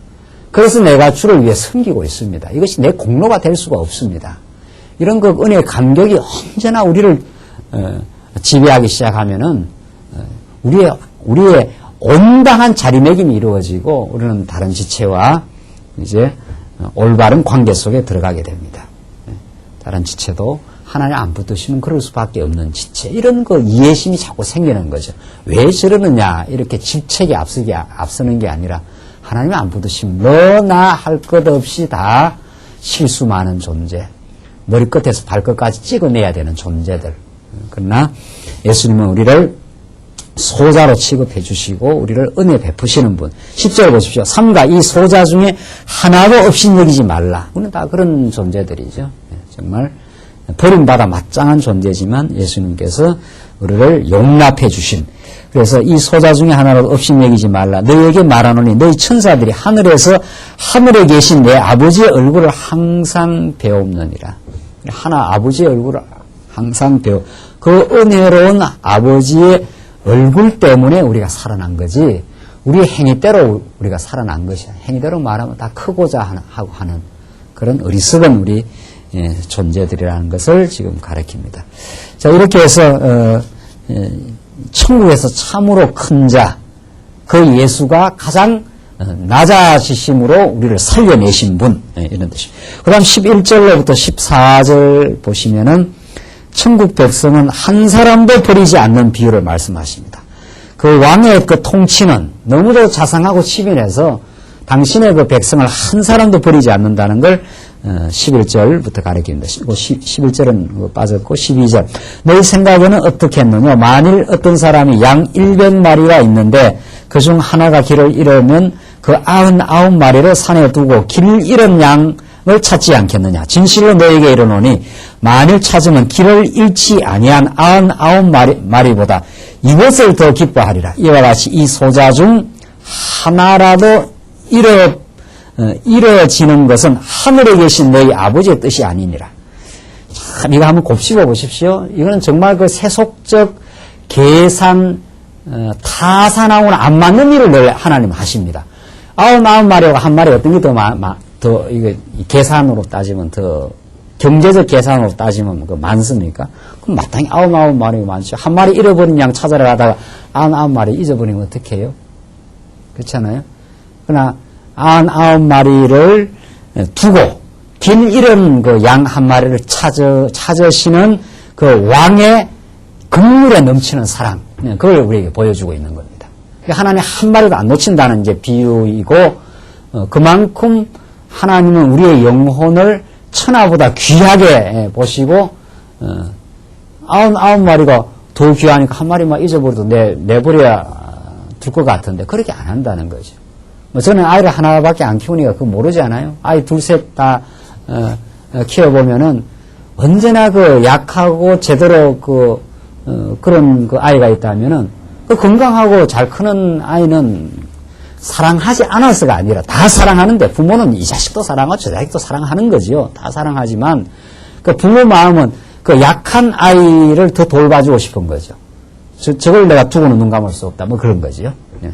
그래서 내가 주를 위해 섬기고 있습니다. 이것이 내 공로가 될 수가 없습니다. 이런 그 은혜의 감격이 언제나 우리를 지배하기 시작하면은 우리의 온당한 자리매김이 이루어지고 우리는 다른 지체와 이제 올바른 관계 속에 들어가게 됩니다. 다른 지체도 하나님 안 붙으시면 그럴 수밖에 없는 지체, 이런 그 이해심이 자꾸 생기는 거죠. 왜 저러느냐, 이렇게 집책이 앞서는 게 아니라 하나님이 안 붙으시면 너나 할 것 없이 다 실수 많은 존재, 머리끝에서 발끝까지 찍어내야 되는 존재들. 그러나 예수님은 우리를 소자로 취급해 주시고 우리를 은혜 베푸시는 분. 10절 보십시오. 삼가 이 소자 중에 하나도 없이 여기지 말라. 우리는 다 그런 존재들이죠. 정말 버림받아 마땅한 존재지만 예수님께서 우리를 용납해 주신, 그래서 이 소자 중에 하나라도 없이 여기지 말라. 너희에게 말하노니 너희 천사들이 하늘에서 하늘에 계신 내 아버지의 얼굴을 항상 배옵느니라. 하나 아버지의 얼굴을 항상 배워. 그 은혜로운 아버지의 얼굴 때문에 우리가 살아난 거지, 우리의 행위대로 우리가 살아난 것이야. 행위대로 말하면 다 크고자 하고 하는 그런 어리석은 우리 존재들이라는 것을 지금 가르칩니다. 자, 이렇게 해서 천국에서 참으로 큰 자, 그 예수가 가장 낮아지심으로 우리를 살려내신 분, 이런 뜻입니다. 그 다음 11절로부터 14절 보시면은 천국 백성은 한 사람도 버리지 않는 비유를 말씀하십니다. 그 왕의 그 통치는 너무도 자상하고 치밀해서 당신의 그 백성을 한 사람도 버리지 않는다는 걸 11절부터 가르칩니다. 11절은 빠졌고 12절. 너희 생각에는 어떻게 했느냐? 만일 어떤 사람이 양 100마리가 있는데 그중 하나가 길을 잃으면 그 99마리를 산에 두고 길을 잃은 양을 찾지 않겠느냐? 진실로 너에게 이르노니 만일 찾으면 길을 잃지 아니한 99마리보다 이것을 더 기뻐하리라. 이와 같이 이 소자 중 하나라도 이루어지는 것은 하늘에 계신 너희 아버지의 뜻이 아니니라. 참, 이거 한번 곱씹어 보십시오. 이거는 정말 그 세속적 계산, 타산하고는 안 맞는 일을 늘 하나님 하십니다. 99마리하고 한 마리 어떤 게 더, 이거 계산으로 따지면 더, 경제적 계산으로 따지면 그 많습니까? 그럼 마땅히 99마리가 많죠. 한 마리 잃어버린 양 찾아러 가다가 99마리 잊어버리면 어떻게 해요? 그렇잖아요? 그러나 99마리를 두고 길 잃은 그 양 한 마리를 찾으시는 그 왕의 긍휼에 넘치는 사랑, 그걸 우리에게 보여주고 있는 겁니다. 하나님 한 마리도 안 놓친다는 이제 비유이고, 그만큼 하나님은 우리의 영혼을 천하보다 귀하게 보시고, 99마리가 더 귀하니까 한 마리만 잊어버려도 내버려야 둘 것 같은데 그렇게 안 한다는 거죠. 저는 아이를 하나밖에 안 키우니까 그거 모르지 않아요? 아이 둘, 셋 다 키워보면은 언제나 그 약하고 제대로 그런 그 아이가 있다면은 그 건강하고 잘 크는 아이는 사랑하지 않아서가 아니라 다 사랑하는데 부모는 이 자식도 사랑하고 저 자식도 사랑하는 거지요. 다 사랑하지만 그 부모 마음은 그 약한 아이를 더 돌봐주고 싶은 거죠. 저걸 내가 두고는 눈 감을 수 없다. 뭐 그런 거지요. 예.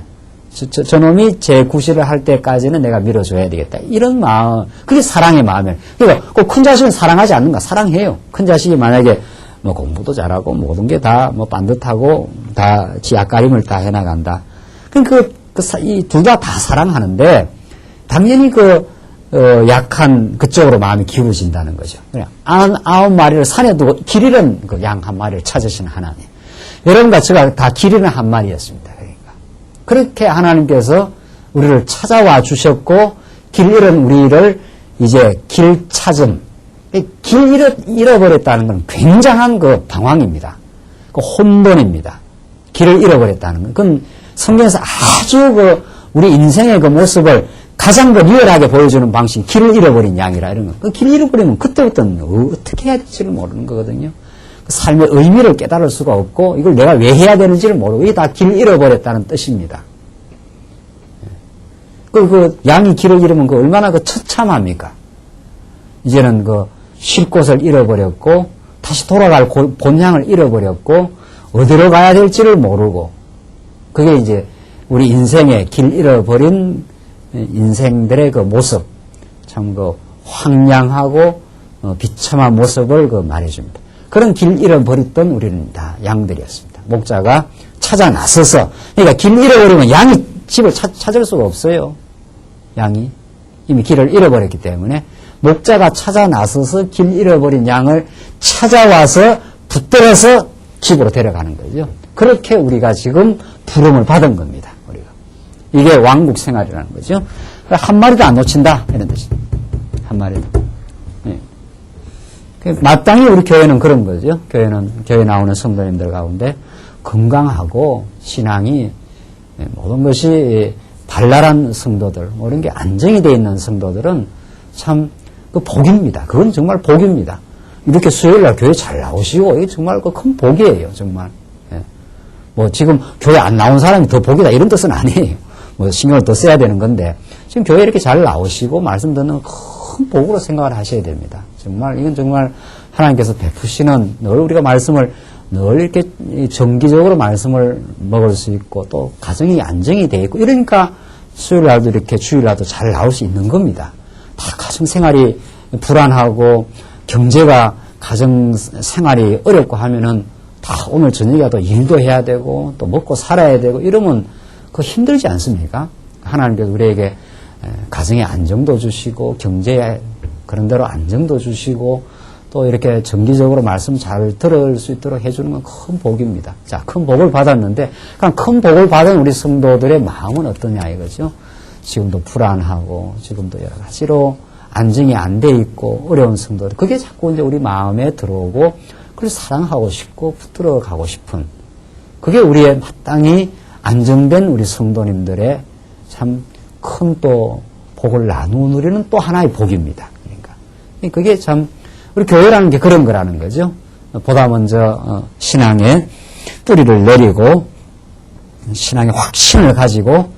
저놈이 제 구실을 할 때까지는 내가 밀어줘야 되겠다. 이런 마음, 그게 사랑의 마음이에요. 그러니까 그 큰 자식은 사랑하지 않는가? 사랑해요. 큰 자식이 만약에 뭐 공부도 잘하고 모든 게 다 뭐 반듯하고 다 지 앞가림을 다 해나간다. 그러니까 이 둘 다 사랑하는데 당연히 약한 그쪽으로 마음이 기울어진다는 거죠. 그냥 99마리를 산에 두고 길 잃은 그 양 한 마리를 찾으시는 하나님. 여러분과 제가 다 길 잃은 한 마리였습니다. 그러니까. 그렇게 하나님께서 우리를 찾아와 주셨고, 길 잃은 우리를 이제 길 찾음. 길 잃어버렸다는 건 굉장한 그 방황입니다. 그 혼돈입니다. 길을 잃어버렸다는 건. 그건 성경에서 아주 우리 인생의 그 모습을 가장 더 리얼하게 보여주는 방식이 길을 잃어버린 양이라 이런 거. 그 길 잃어버리면 그때부터는 어떻게 해야 될지를 모르는 거거든요. 그 삶의 의미를 깨달을 수가 없고 이걸 내가 왜 해야 되는지를 모르고 이게 다 길 잃어버렸다는 뜻입니다. 그 양이 길을 잃으면 그 얼마나 그 처참합니까? 이제는 쉴 곳을 잃어버렸고 다시 돌아갈 본향을 잃어버렸고 어디로 가야 될지를 모르고 그게 이제 우리 인생의 길 잃어버린 인생들의 그 모습, 참 황량하고 비참한 모습을 말해줍니다. 그런 길 잃어버렸던 우리는 다 양들이었습니다. 목자가 찾아 나서서, 그러니까 길 잃어버리면 양이 집을 찾을 수가 없어요. 양이 이미 길을 잃어버렸기 때문에 목자가 찾아 나서서 길 잃어버린 양을 찾아와서 붙들어서 집으로 데려가는 거죠. 그렇게 우리가 지금 부름을 받은 겁니다. 우리가. 이게 왕국 생활이라는 거죠. 한 마리도 안 놓친다 이런 뜻입니다. 한 마리도. 네. 마땅히 우리 교회는 그런 거죠. 교회 나오는 성도님들 가운데 건강하고 신앙이 모든 것이 발랄한 성도들, 뭐 이런 게 안정이 되어 있는 성도들은 참 복입니다. 그건 정말 복입니다. 이렇게 수요일날 교회 잘 나오시고 이게 정말 큰 복이에요. 정말. 예. 뭐 지금 교회 안 나온 사람이 더 복이다 이런 뜻은 아니에요. 뭐 신경을 더 써야 되는 건데 지금 교회 이렇게 잘 나오시고 말씀 듣는 큰 복으로 생각을 하셔야 됩니다. 정말 이건 정말 하나님께서 베푸시는 늘 우리가 말씀을 늘 이렇게 정기적으로 말씀을 먹을 수 있고 또 가정이 안정이 되어 있고 이러니까 수요일날도 이렇게 주일날도 잘 나올 수 있는 겁니다. 다 가정생활이 불안하고 경제가 가정생활이 어렵고 하면은 다 오늘 저녁에도 일도 해야 되고 또 먹고 살아야 되고 이러면 그거 힘들지 않습니까? 하나님께서 우리에게 가정에 안정도 주시고 경제에 그런 대로 안정도 주시고 또 이렇게 정기적으로 말씀 잘 들을 수 있도록 해주는 건 큰 복입니다. 자, 큰 복을 받았는데 그냥 큰 복을 받은 우리 성도들의 마음은 어떠냐 이거죠. 지금도 불안하고 지금도 여러 가지로 안정이 안 돼 있고 어려운 성도들 그게 자꾸 이제 우리 마음에 들어오고 그걸 사랑하고 싶고 붙들어 가고 싶은 그게 우리의 마땅히 안정된 우리 성도님들의 참 큰 또 복을 나누는 또 하나의 복입니다. 그러니까 그게 참 우리 교회라는 게 그런 거라는 거죠. 보다 먼저 신앙의 뿌리를 내리고 신앙의 확신을 가지고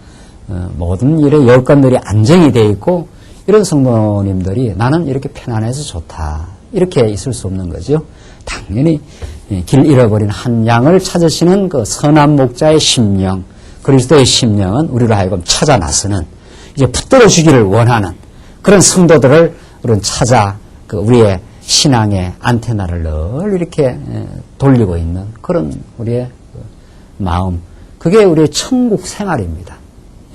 모든 일의 여건들이 안정이 되어 있고 이런 성도님들이 나는 이렇게 편안해서 좋다. 이렇게 있을 수 없는 거죠. 당연히 길 잃어버린 한 양을 찾으시는 그 선한 목자의 심령, 그리스도의 심령은 우리로 하여금 찾아 나서는 이제 붙들어 주기를 원하는 그런 성도들을 우리는 찾아 우리의 신앙의 안테나를 늘 이렇게 돌리고 있는 그런 우리의 마음. 그게 우리의 천국 생활입니다.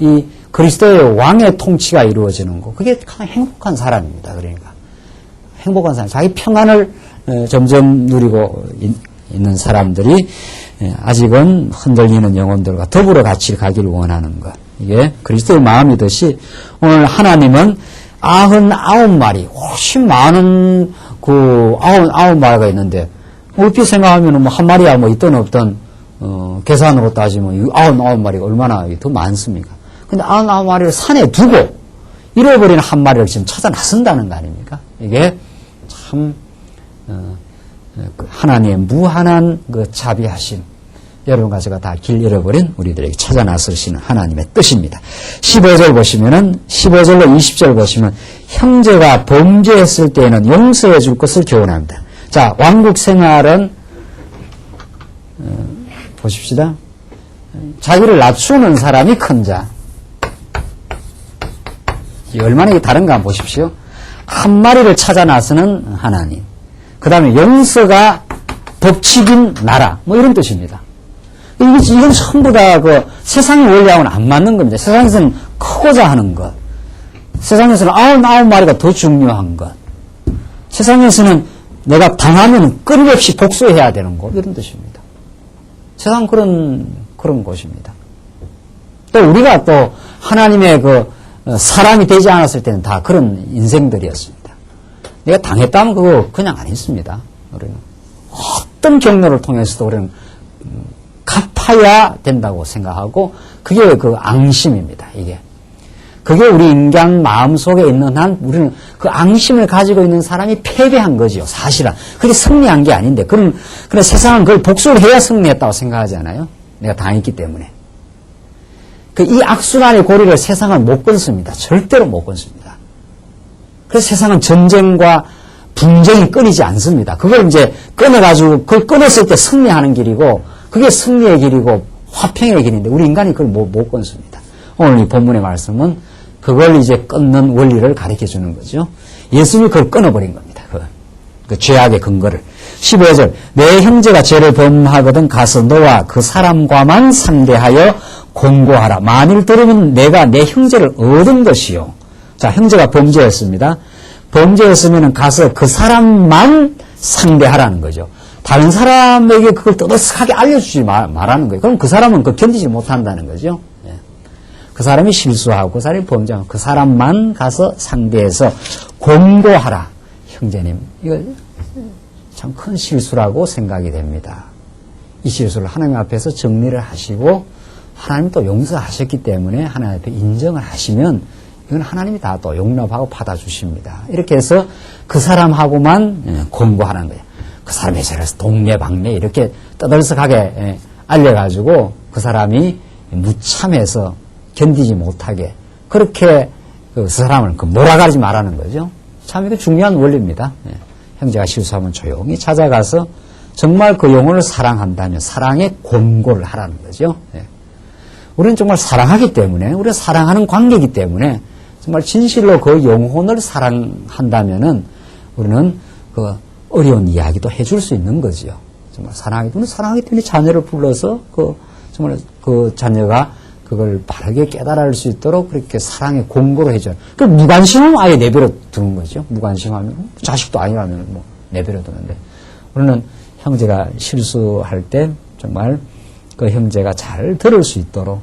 이 그리스도의 왕의 통치가 이루어지는 것. 그게 가장 행복한 사람입니다. 그러니까. 행복한 사람. 자기 평안을 점점 누리고 있는 사람들이 아직은 흔들리는 영혼들과 더불어 같이 가기를 원하는 것. 이게 그리스도의 마음이듯이 오늘 하나님은 99마리, 훨씬 많은 99마리가 있는데, 얼핏 생각하면 뭐 한 마리야 뭐 있든 없든, 계산으로 따지면 99마리가 얼마나 더 많습니까? 근데 99마리를 산에 두고, 잃어버린 한 마리를 지금 찾아 나선다는 거 아닙니까? 이게 참, 하나님의 무한한 그 자비하심, 여러분과 제가 다 길 잃어버린 우리들에게 찾아 나서시는 하나님의 뜻입니다. 15절 보시면은 15절로 20절 보시면 형제가 범죄했을 때에는 용서해 줄 것을 교훈합니다. 자, 왕국 생활은 보십시다. 자기를 낮추는 사람이 큰 자. 얼마나 이게 다른가 한번 보십시오. 한 마리를 찾아 나서는 하나님. 그 다음에 용서가 법칙인 나라. 뭐 이런 뜻입니다. 이건 전부 다 그 세상의 원리하고는 안 맞는 겁니다. 세상에서는 크고자 하는 것. 세상에서는 99마리가 더 중요한 것. 세상에서는 내가 당하면 끊임없이 복수해야 되는 것. 이런 뜻입니다. 세상 그런 곳입니다. 또 우리가 또 하나님의 사람이 되지 않았을 때는 다 그런 인생들이었습니다. 내가 당했다면 그거 그냥 안 했습니다. 우리는 어떤 경로를 통해서도 우리는 갚아야 된다고 생각하고 그게 그 앙심입니다. 그게 우리 인간 마음속에 있는 한 우리는 그 앙심을 가지고 있는 사람이 패배한 거지요. 사실은. 그게 승리한 게 아닌데 그래 세상은 그걸 복수를 해야 승리했다고 생각하지 않아요? 내가 당했기 때문에. 이 악순환의 고리를 세상은 못 끊습니다. 절대로 못 끊습니다. 그래서 세상은 전쟁과 분쟁이 끊이지 않습니다. 그걸 이제 끊어가지고 그걸 끊었을 때 승리하는 길이고 그게 승리의 길이고 화평의 길인데 우리 인간이 그걸 못 끊습니다. 오늘 이 본문의 말씀은 그걸 이제 끊는 원리를 가르쳐 주는 거죠. 예수님이 그걸 끊어버린 겁니다. 그 죄악의 근거를. 15절 내 형제가 죄를 범하거든 가서 너와 그 사람과만 상대하여 공고하라. 만일 들으면 내가 내 형제를 얻은 것이요. 자, 형제가 범죄했습니다. 범죄했으면 가서 그 사람만 상대하라는 거죠. 다른 사람에게 그걸 떠들썩하게 알려주지 말라는 거예요. 그럼 그 사람은 그걸 견디지 못한다는 거죠. 그 사람이 실수하고 그 사람이 범죄하고 그 사람만 가서 상대해서 공고하라. 형제님, 이거 참 큰 실수라고 생각이 됩니다. 이 실수를 하나님 앞에서 정리를 하시고 하나님 또 용서하셨기 때문에 하나님 앞에 인정을 하시면 이건 하나님이 다 또 용납하고 받아주십니다. 이렇게 해서 그 사람하고만 공고하는 거예요. 그 사람의 죄를 동네방네 이렇게 떠들썩하게 알려가지고 그 사람이 무참해서 견디지 못하게 그렇게 그 사람을 몰아가지 말라는 거죠. 참 이거 중요한 원리입니다. 형제가 실수하면 조용히 찾아가서 정말 그 영혼을 사랑한다면 사랑의 권고를 하라는 거죠. 우리는 정말 사랑하기 때문에 우리가 사랑하는 관계이기 때문에 정말 진실로 그 영혼을 사랑한다면은 우리는 그 어려운 이야기도 해줄 수 있는 거지요. 정말 사랑하기 때문에 자녀를 불러서 정말 그 자녀가 그걸 바르게 깨달을 수 있도록 그렇게 사랑의 공고를 해줘요. 그 무관심하면 아예 내버려 두는 거죠. 무관심하면 자식도 아니라면 뭐 내버려 두는데 우리는 형제가 실수할 때 정말 그 형제가 잘 들을 수 있도록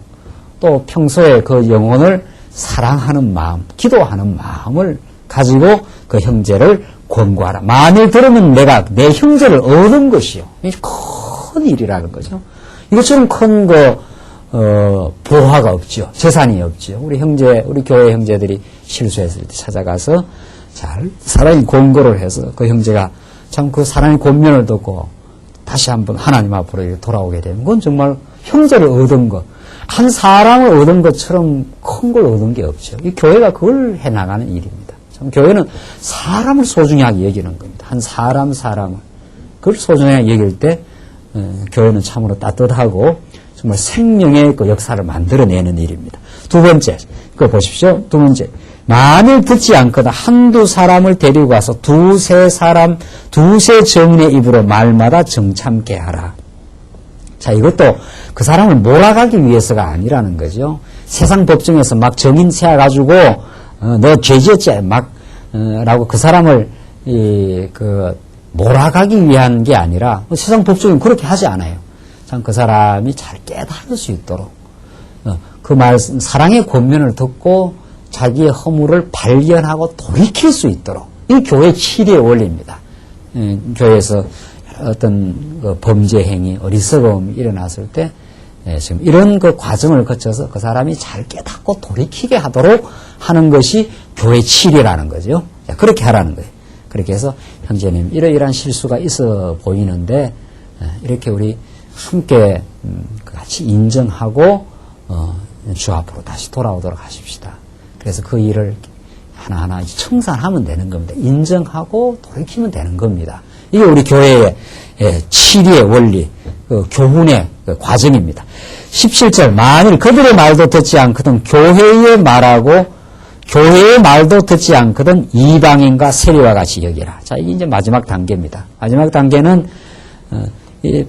또 평소에 그 영혼을 사랑하는 마음, 기도하는 마음을 가지고 그 형제를 권고하라. 만일 들으면 내가 내 형제를 얻은 것이요. 이게 큰 일이라는 거죠. 이것처럼 큰 보화가 없죠. 재산이 없죠. 우리 교회 형제들이 실수했을 때 찾아가서 잘 사랑의 권고를 해서 그 형제가 참 그 사랑의 권면을 듣고 다시 한번 하나님 앞으로 돌아오게 되는 건 정말 형제를 얻은 것, 한 사람을 얻은 것처럼 큰 걸 얻은 게 없죠. 이 교회가 그걸 해나가는 일입니다. 참 교회는 사람을 소중하게 여기는 겁니다. 한 사람을 그걸 소중하게 여길 때 교회는 참으로 따뜻하고 정말 생명의 그 역사를 만들어내는 일입니다. 두 번째, 그거 보십시오. 두 번째, 만일 듣지 않거나 한두 사람을 데리고 가서 두세 정인의 입으로 말마다 정참게 하라. 자, 이것도 그 사람을 몰아가기 위해서가 아니라는 거죠. 세상 법정에서 막 정인 세워가지고 너 죄지었지 라고 그 사람을 몰아가기 위한 게 아니라 세상 법정은 그렇게 하지 않아요. 참 그 사람이 잘 깨달을 수 있도록 그 사랑의 권면을 듣고 자기의 허물을 발견하고 돌이킬 수 있도록 이 교회 치리의 원리입니다. 교회에서 어떤 그 범죄 행위, 어리석음이 일어났을 때 지금 이런 그 과정을 거쳐서 그 사람이 잘 깨닫고 돌이키게 하도록 하는 것이 교회 치리라는 거죠. 그렇게 하라는 거예요. 그렇게 해서 형제님 이러이러한 실수가 있어 보이는데 이렇게 우리 함께 같이 인정하고 주 앞으로 다시 돌아오도록 하십시다. 그래서 그 일을 하나하나 청산하면 되는 겁니다. 인정하고 돌이키면 되는 겁니다. 이게 우리 교회의 치리의 원리, 교훈의 과정입니다. 17절, 만일 그들의 말도 듣지 않거든 교회의 말도 듣지 않거든 이방인과 세리와 같이 여기라. 자, 이게 이제 마지막 단계입니다. 마지막 단계는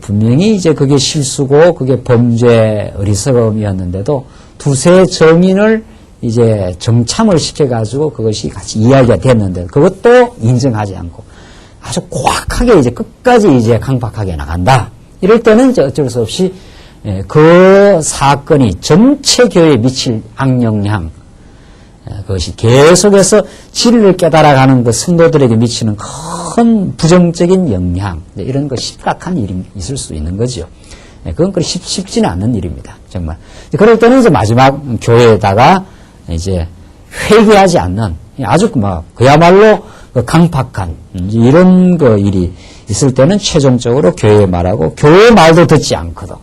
분명히 이제 그게 실수고 그게 범죄 어리석음이었는데도 두세 정인을 이제 정참을 시켜가지고 그것이 같이 이야기가 됐는데 그것도 인정하지 않고 아주 고악하게 이제 끝까지 이제 강박하게 나간다. 이럴 때는 이제 어쩔 수 없이 그 사건이 전체 교회에 미칠 악영향, 그것이 계속해서 진리를 깨달아가는 그 성도들에게 미치는 큰 부정적인 영향, 이런 거 심각한 일이 있을 수 있는 거죠. 그건 그리 쉽지는 않는 일입니다. 정말. 그럴 때는 이제 마지막 교회에다가 이제 회개하지 않는 아주 그야말로 강팍한 이런 그 일이 있을 때는 최종적으로 교회에 말하고 교회 말도 듣지 않거든.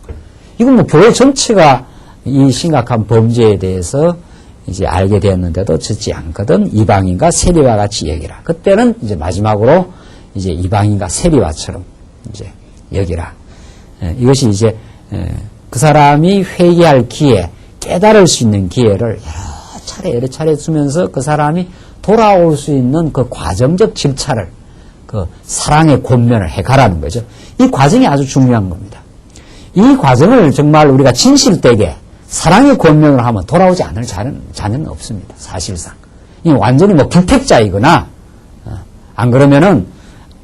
이건 뭐 교회 전체가 이 심각한 범죄에 대해서 이제 알게 되었는데도 듣지 않거든 이방인과 세리와 같이 여기라. 그때는 이제 마지막으로 이제 이방인과 세리와처럼 이제 여기라. 이것이 이제 그 사람이 회개할 기회, 깨달을 수 있는 기회를 여러 차례 주면서 그 사람이 돌아올 수 있는 그 과정적 절차를 그 사랑의 권면을 해가라는 거죠. 이 과정이 아주 중요한 겁니다. 이 과정을 정말 우리가 진실되게 사랑의 권면을 하면 돌아오지 않을 자녀는 없습니다. 사실상. 이 완전히 불택자이거나 안 그러면은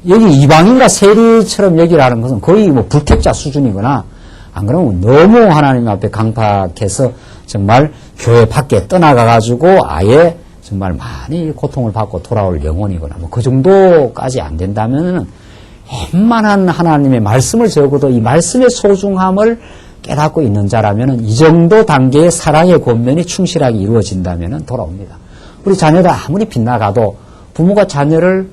여기 이방인과 세리처럼 여기라는 것은 거의 불택자 수준이거나 안 그러면 너무 하나님 앞에 강팍해서 정말 교회 밖에 떠나가가지고 아예 정말 많이 고통을 받고 돌아올 영혼이거나 그 정도까지 안 된다면은 웬만한 하나님의 말씀을 적어도 이 말씀의 소중함을 깨닫고 있는 자라면은 이 정도 단계의 사랑의 권면이 충실하게 이루어진다면은 돌아옵니다. 우리 자녀들 아무리 빗나가도 부모가 자녀를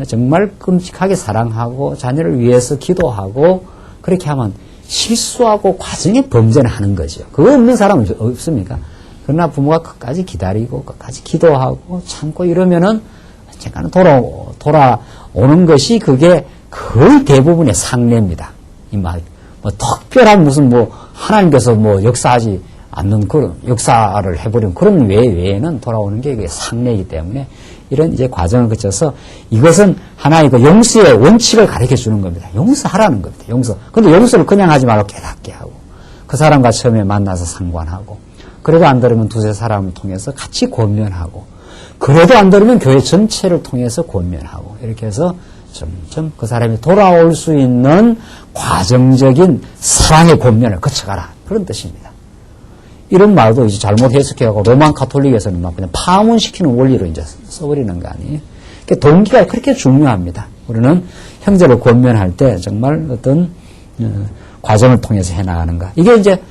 정말 끔찍하게 사랑하고 자녀를 위해서 기도하고 그렇게 하면 실수하고 과정의 범죄는 하는 거죠. 그거 없는 사람은 없습니까? 그러나 부모가 끝까지 기다리고 끝까지 기도하고 참고 이러면은 언젠가는 돌아오는 것이 그게 거의 대부분의 상례입니다. 이 말, 특별한 무슨 하나님께서 역사하지 않는 그런 역사를 해버린 그런 외에는 돌아오는 게 그게 상례이기 때문에 이런 이제 과정을 거쳐서 이것은 하나의 그 용서의 원칙을 가르쳐 주는 겁니다. 용서하라는 겁니다. 용서. 근데 용서를 그냥 하지 말고 깨닫게 하고 그 사람과 처음에 만나서 상관하고 그래도 안 들으면 두세 사람을 통해서 같이 권면하고 그래도 안 들으면 교회 전체를 통해서 권면하고 이렇게 해서 점점 그 사람이 돌아올 수 있는 과정적인 사랑의 권면을 거쳐가라. 그런 뜻입니다. 이런 말도 이제 잘못 해석해가고 로만 가톨릭에서는 막 그냥 파문시키는 원리로 이제 써버리는 거 아니에요. 그러니까 동기가 그렇게 중요합니다. 우리는 형제를 권면할 때 정말 어떤 과정을 통해서 해나가는가. 이게 이제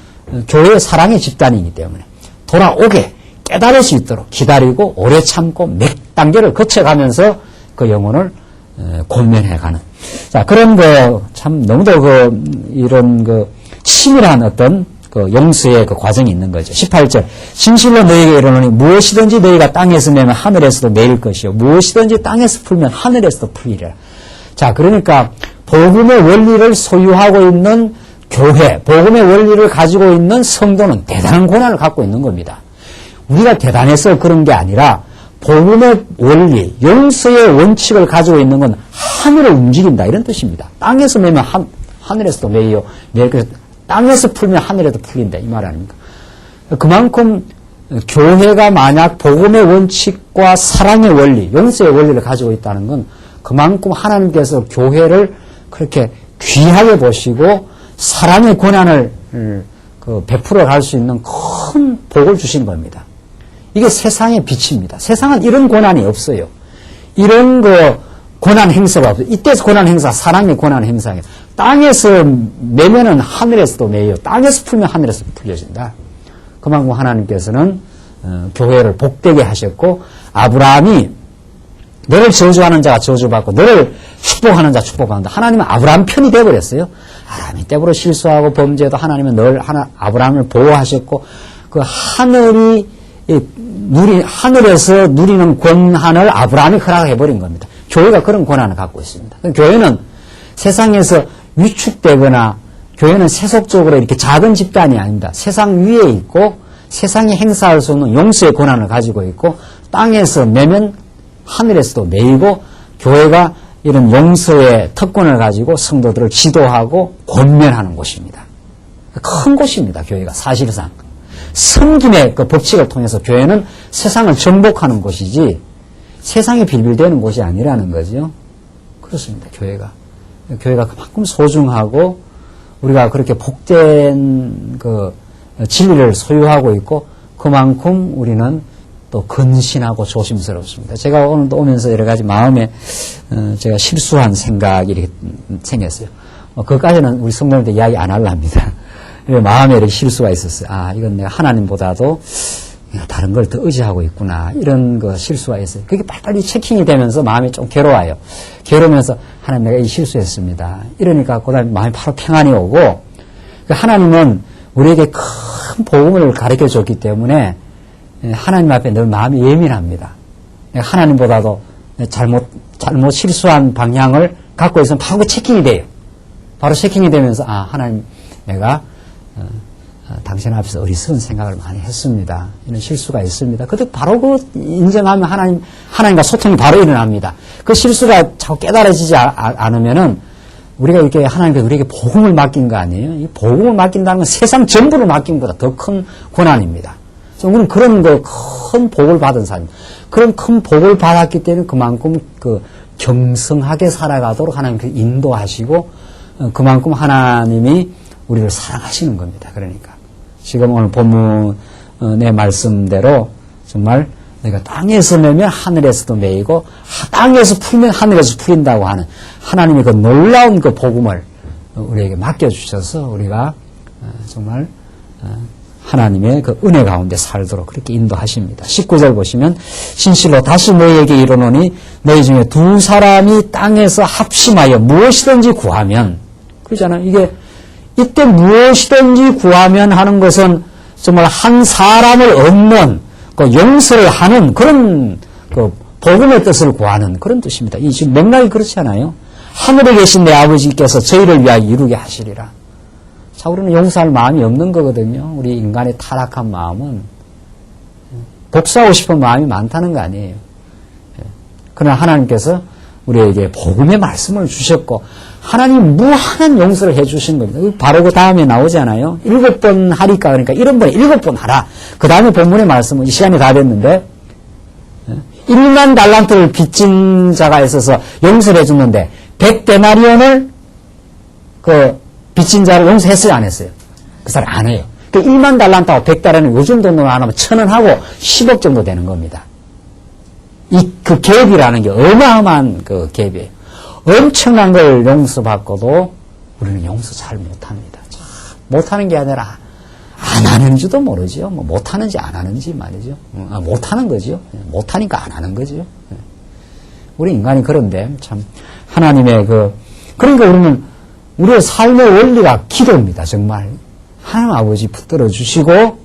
교회의 사랑의 집단이기 때문에 돌아오게 깨달을 수 있도록 기다리고 오래 참고 몇 단계를 거쳐가면서 그 영혼을 권면해가는. 자, 그런 참 너무도 이런 치밀한 어떤 용서의 과정이 있는 거죠. 18절. 진실로 너희에게 이르노니 무엇이든지 너희가 땅에서 매면 하늘에서도 매일 것이요. 무엇이든지 땅에서 풀면 하늘에서도 풀리리라. 자, 그러니까 복음의 원리를 소유하고 있는 교회, 복음의 원리를 가지고 있는 성도는 대단한 고난을 갖고 있는 겁니다. 우리가 대단해서 그런 게 아니라 복음의 원리, 용서의 원칙을 가지고 있는 건 하늘을 움직인다 이런 뜻입니다. 땅에서 매면 하늘에서도 매요. 땅에서 풀면 하늘에도 풀린다 이 말 아닙니까? 그만큼 교회가 만약 복음의 원칙과 사랑의 원리, 용서의 원리를 가지고 있다는 건 그만큼 하나님께서 교회를 그렇게 귀하게 보시고 사랑의 고난을 베풀어 갈 수 있는 큰 복을 주신 겁니다. 이게 세상의 빛입니다. 세상은 이런 고난이 없어요. 이런 고난 행사가 없어요. 이때서 고난 행사, 사랑의 고난 행사예요. 땅에서 매면은 하늘에서도 매요. 땅에서 풀면 하늘에서 풀려진다. 그만큼 하나님께서는 교회를 복되게 하셨고 아브라함이 너를 저주하는 자가 저주받고 너를 축복하는 자가 축복받는다. 하나님은 아브라함 편이 되어버렸어요. 아브라함이 때부로 실수하고 범죄해도 하나님은 아브라함을 보호하셨고 그 하늘에서 누리는 권한을 아브라함이 허락해버린 겁니다. 교회가 그런 권한을 갖고 있습니다. 교회는 세상에서 위축되거나 교회는 세속적으로 이렇게 작은 집단이 아닙니다. 세상 위에 있고 세상이 행사할 수 없는 용서의 권한을 가지고 있고 땅에서 매면 하늘에서도 매이고 교회가 이런 용서의 특권을 가지고 성도들을 지도하고 권면하는 곳입니다. 큰 곳입니다. 교회가 사실상. 섬김의 그 법칙을 통해서 교회는 세상을 정복하는 곳이지 세상에 빌빌대는 곳이 아니라는 거죠. 그렇습니다. 교회가 그만큼 소중하고 우리가 그렇게 복된 그 진리를 소유하고 있고 그만큼 우리는 또 근신하고 조심스럽습니다. 제가 오늘도 오면서 여러 가지 마음에 제가 실수한 생각이 이렇게 생겼어요. 그것까지는 우리 성도님들 이야기 안 하려합니다. 마음에 이렇게 실수가 있었어요. 아, 이건 내가 하나님보다도 다른 걸 더 의지하고 있구나. 이런 거 실수가 있어요. 그게 빨리빨리 체킹이 되면서 마음이 좀 괴로워요. 괴로우면서 하나님 내가 이 실수했습니다. 이러니까 그 다음에 마음이 바로 평안이 오고 하나님은 우리에게 큰 복음을 가르쳐 줬기 때문에 하나님 앞에 늘 마음이 예민합니다. 하나님보다도 잘못 실수한 방향을 갖고 있으면 바로 체킹이 돼요. 바로 체킹이 되면서 아, 하나님 내가 당신 앞에서 어리석은 생각을 많이 했습니다. 이런 실수가 있습니다. 그때 바로 그 인정하면 하나님과 소통이 바로 일어납니다. 그 실수가 자꾸 깨달아지지 않으면은 우리가 이렇게 하나님께서 우리에게 복음을 맡긴 거 아니에요? 이 복음을 맡긴다는 건 세상 전부를 맡긴 것보다 더 큰 고난입니다. 우리는 그런 큰 복을 받은 사람입니다. 그런 큰 복을 받았기 때문에 그만큼 그 경성하게 살아가도록 하나님께서 인도하시고 그만큼 하나님이 우리를 사랑하시는 겁니다. 그러니까 지금 오늘 본문의 말씀대로 정말 내가 땅에서 매면 하늘에서도 매이고 땅에서 풀면 하늘에서 풀린다고 하는 하나님의 그 놀라운 그 복음을 우리에게 맡겨주셔서 우리가 정말 하나님의 그 은혜 가운데 살도록 그렇게 인도하십니다. 19절 보시면 진실로 다시 너희에게 이르노니 너희 중에 두 사람이 땅에서 합심하여 무엇이든지 구하면 그러잖아요. 이때 무엇이든지 구하면 하는 것은 정말 한 사람을 얻는 그 용서를 하는 그런 그 복음의 뜻을 구하는 그런 뜻입니다. 이 지금 맥락이 그렇지 않아요? 하늘에 계신 내 아버지께서 저희를 위하여 이루게 하시리라. 자, 우리는 용서할 마음이 없는 거거든요. 우리 인간의 타락한 마음은 복수하고 싶은 마음이 많다는 거 아니에요. 그러나 하나님께서 우리에게 복음의 말씀을 주셨고 하나님 무한한 용서를 해주신 겁니다. 바로 그 다음에 나오잖아요. 7번 하니까 그러니까 1번에 7번 하라. 그 다음에 본문의 말씀은 이 시간이 다 됐는데 1만 달란트를 빚진 자가 있어서 용서를 해줬는데 100데나리온을 그 빚진 자를 용서했어요 안 했어요? 그 사람 안 해요. 그 1만 달란트하고 100달러는 요즘 돈으로 안 하면 1,000원하고 10억 정도 되는 겁니다. 그 갭이라는 게 어마어마한 그 갭이에요. 엄청난 걸 용서받고도 우리는 용서 잘 못합니다. 못하는 게 아니라 안 하는지도 모르죠. 뭐 못하는지 안 하는지 말이죠. 못하는 거죠. 못하니까 안 하는 거죠. 우리 인간이 그런데 참 하나님의 그러니까 우리는 우리의 삶의 원리가 기도입니다. 정말 하나님 아버지 붙들어 주시고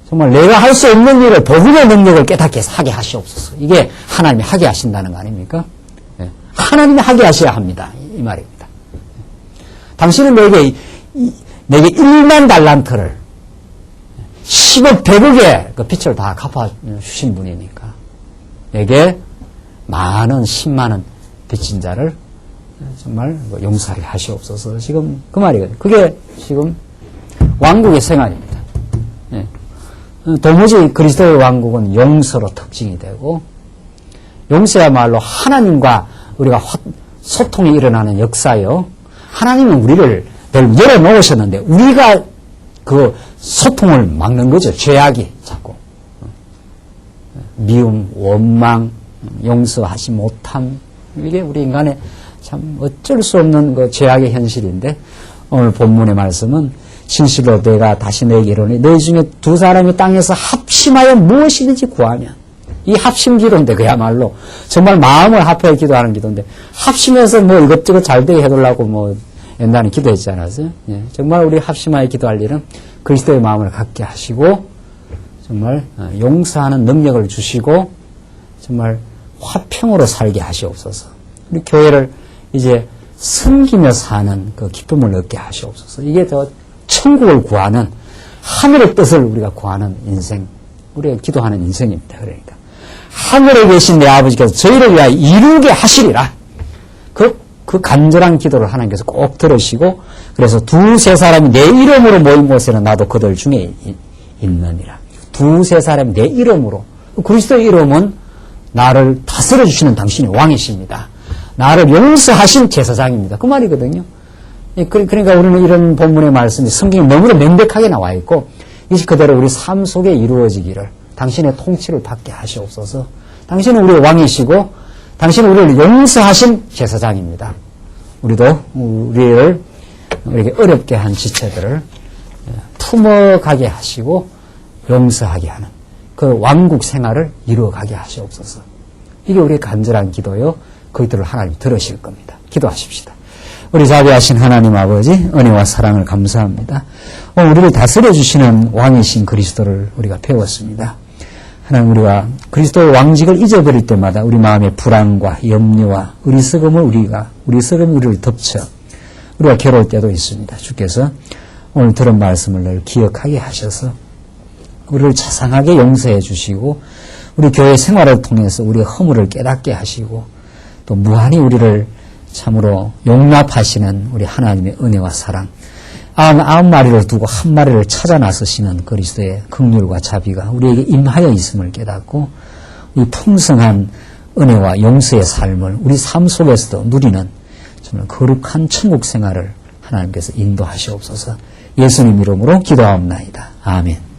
정말 내가 할 수 없는 일을 복음의 능력을 깨닫게 해서 하게 하시옵소서. 이게 하나님이 하게 하신다는 거 아닙니까? 하나님이 하게 하셔야 합니다. 이 말입니다. 당신은 내게 1만 달란트를 10억 100억의 그 빚을 다 갚아주신 분이니까 내게 많은 10만원 빚진 자를 정말 용서하게 하시옵소서. 지금 그 말이거든요. 그게 지금 왕국의 생활입니다. 도무지 그리스도의 왕국은 용서로 특징이 되고 용서야말로 하나님과 우리가 소통이 일어나는 역사요. 하나님은 우리를 늘 열어놓으셨는데 우리가 그 소통을 막는 거죠. 죄악이 자꾸. 미움, 원망, 용서하지 못함. 이게 우리 인간의 참 어쩔 수 없는 그 죄악의 현실인데 오늘 본문의 말씀은 진실로 내가 다시 너에게 이르노니 너희 중에 두 사람이 땅에서 합심하여 무엇이든지 구하면 이 합심 기도인데 그야말로 정말 마음을 합해 기도하는 기도인데 합심해서 뭐 이것저것 잘 되게 해달라고 뭐 옛날에 기도했지 않았어요? 예, 정말 우리 합심하여 기도할 일은 그리스도의 마음을 갖게 하시고 정말 용서하는 능력을 주시고 정말 화평으로 살게 하시옵소서. 우리 교회를 이제 섬기며 사는 그 기쁨을 얻게 하시옵소서. 이게 더 천국을 구하는 하늘의 뜻을 우리가 구하는 인생, 우리가 기도하는 인생입니다. 그러니까 하늘에 계신 내 아버지께서 저희를 위하여 이루게 하시리라. 그 간절한 기도를 하나님께서 꼭 들으시고 그래서 두세 사람이 내 이름으로 모인 곳에는 나도 그들 중에 있느니라. 두세 사람이 내 이름으로. 그리스도의 이름은 나를 다스려 주시는 당신이 왕이십니다. 나를 용서하신 제사장입니다. 그 말이거든요. 그러니까 우리는 이런 본문의 말씀이 성경에 너무나 명백하게 나와 있고 이것이 그대로 우리 삶 속에 이루어지기를 당신의 통치를 받게 하시옵소서. 당신은 우리의 왕이시고 당신은 우리를 용서하신 제사장입니다. 우리도 우리에게 어렵게 한 지체들을 품어가게 하시고 용서하게 하는 그 왕국 생활을 이루어가게 하시옵소서. 이게 우리의 간절한 기도요. 그 기도를 하나님 들으실 겁니다. 기도하십시다. 우리 자비하신 하나님 아버지 은혜와 사랑을 감사합니다. 우리를 다스려 주시는 왕이신 그리스도를 우리가 배웠습니다. 하나님 우리가 그리스도의 왕직을 잊어버릴 때마다 우리 마음의 불안과 염려와 어리석음이 우리를 덮쳐 우리가 괴로울 때도 있습니다. 주께서 오늘 들은 말씀을 늘 기억하게 하셔서 우리를 자상하게 용서해 주시고 우리 교회 생활을 통해서 우리의 허물을 깨닫게 하시고 또 무한히 우리를 참으로 용납하시는 우리 하나님의 은혜와 사랑 99마리를 두고 한 마리를 찾아 나서시는 그리스도의 긍휼과 자비가 우리에게 임하여 있음을 깨닫고 이 풍성한 은혜와 용서의 삶을 우리 삶 속에서도 누리는 정말 거룩한 천국 생활을 하나님께서 인도하시옵소서. 예수님 이름으로 기도하옵나이다. 아멘.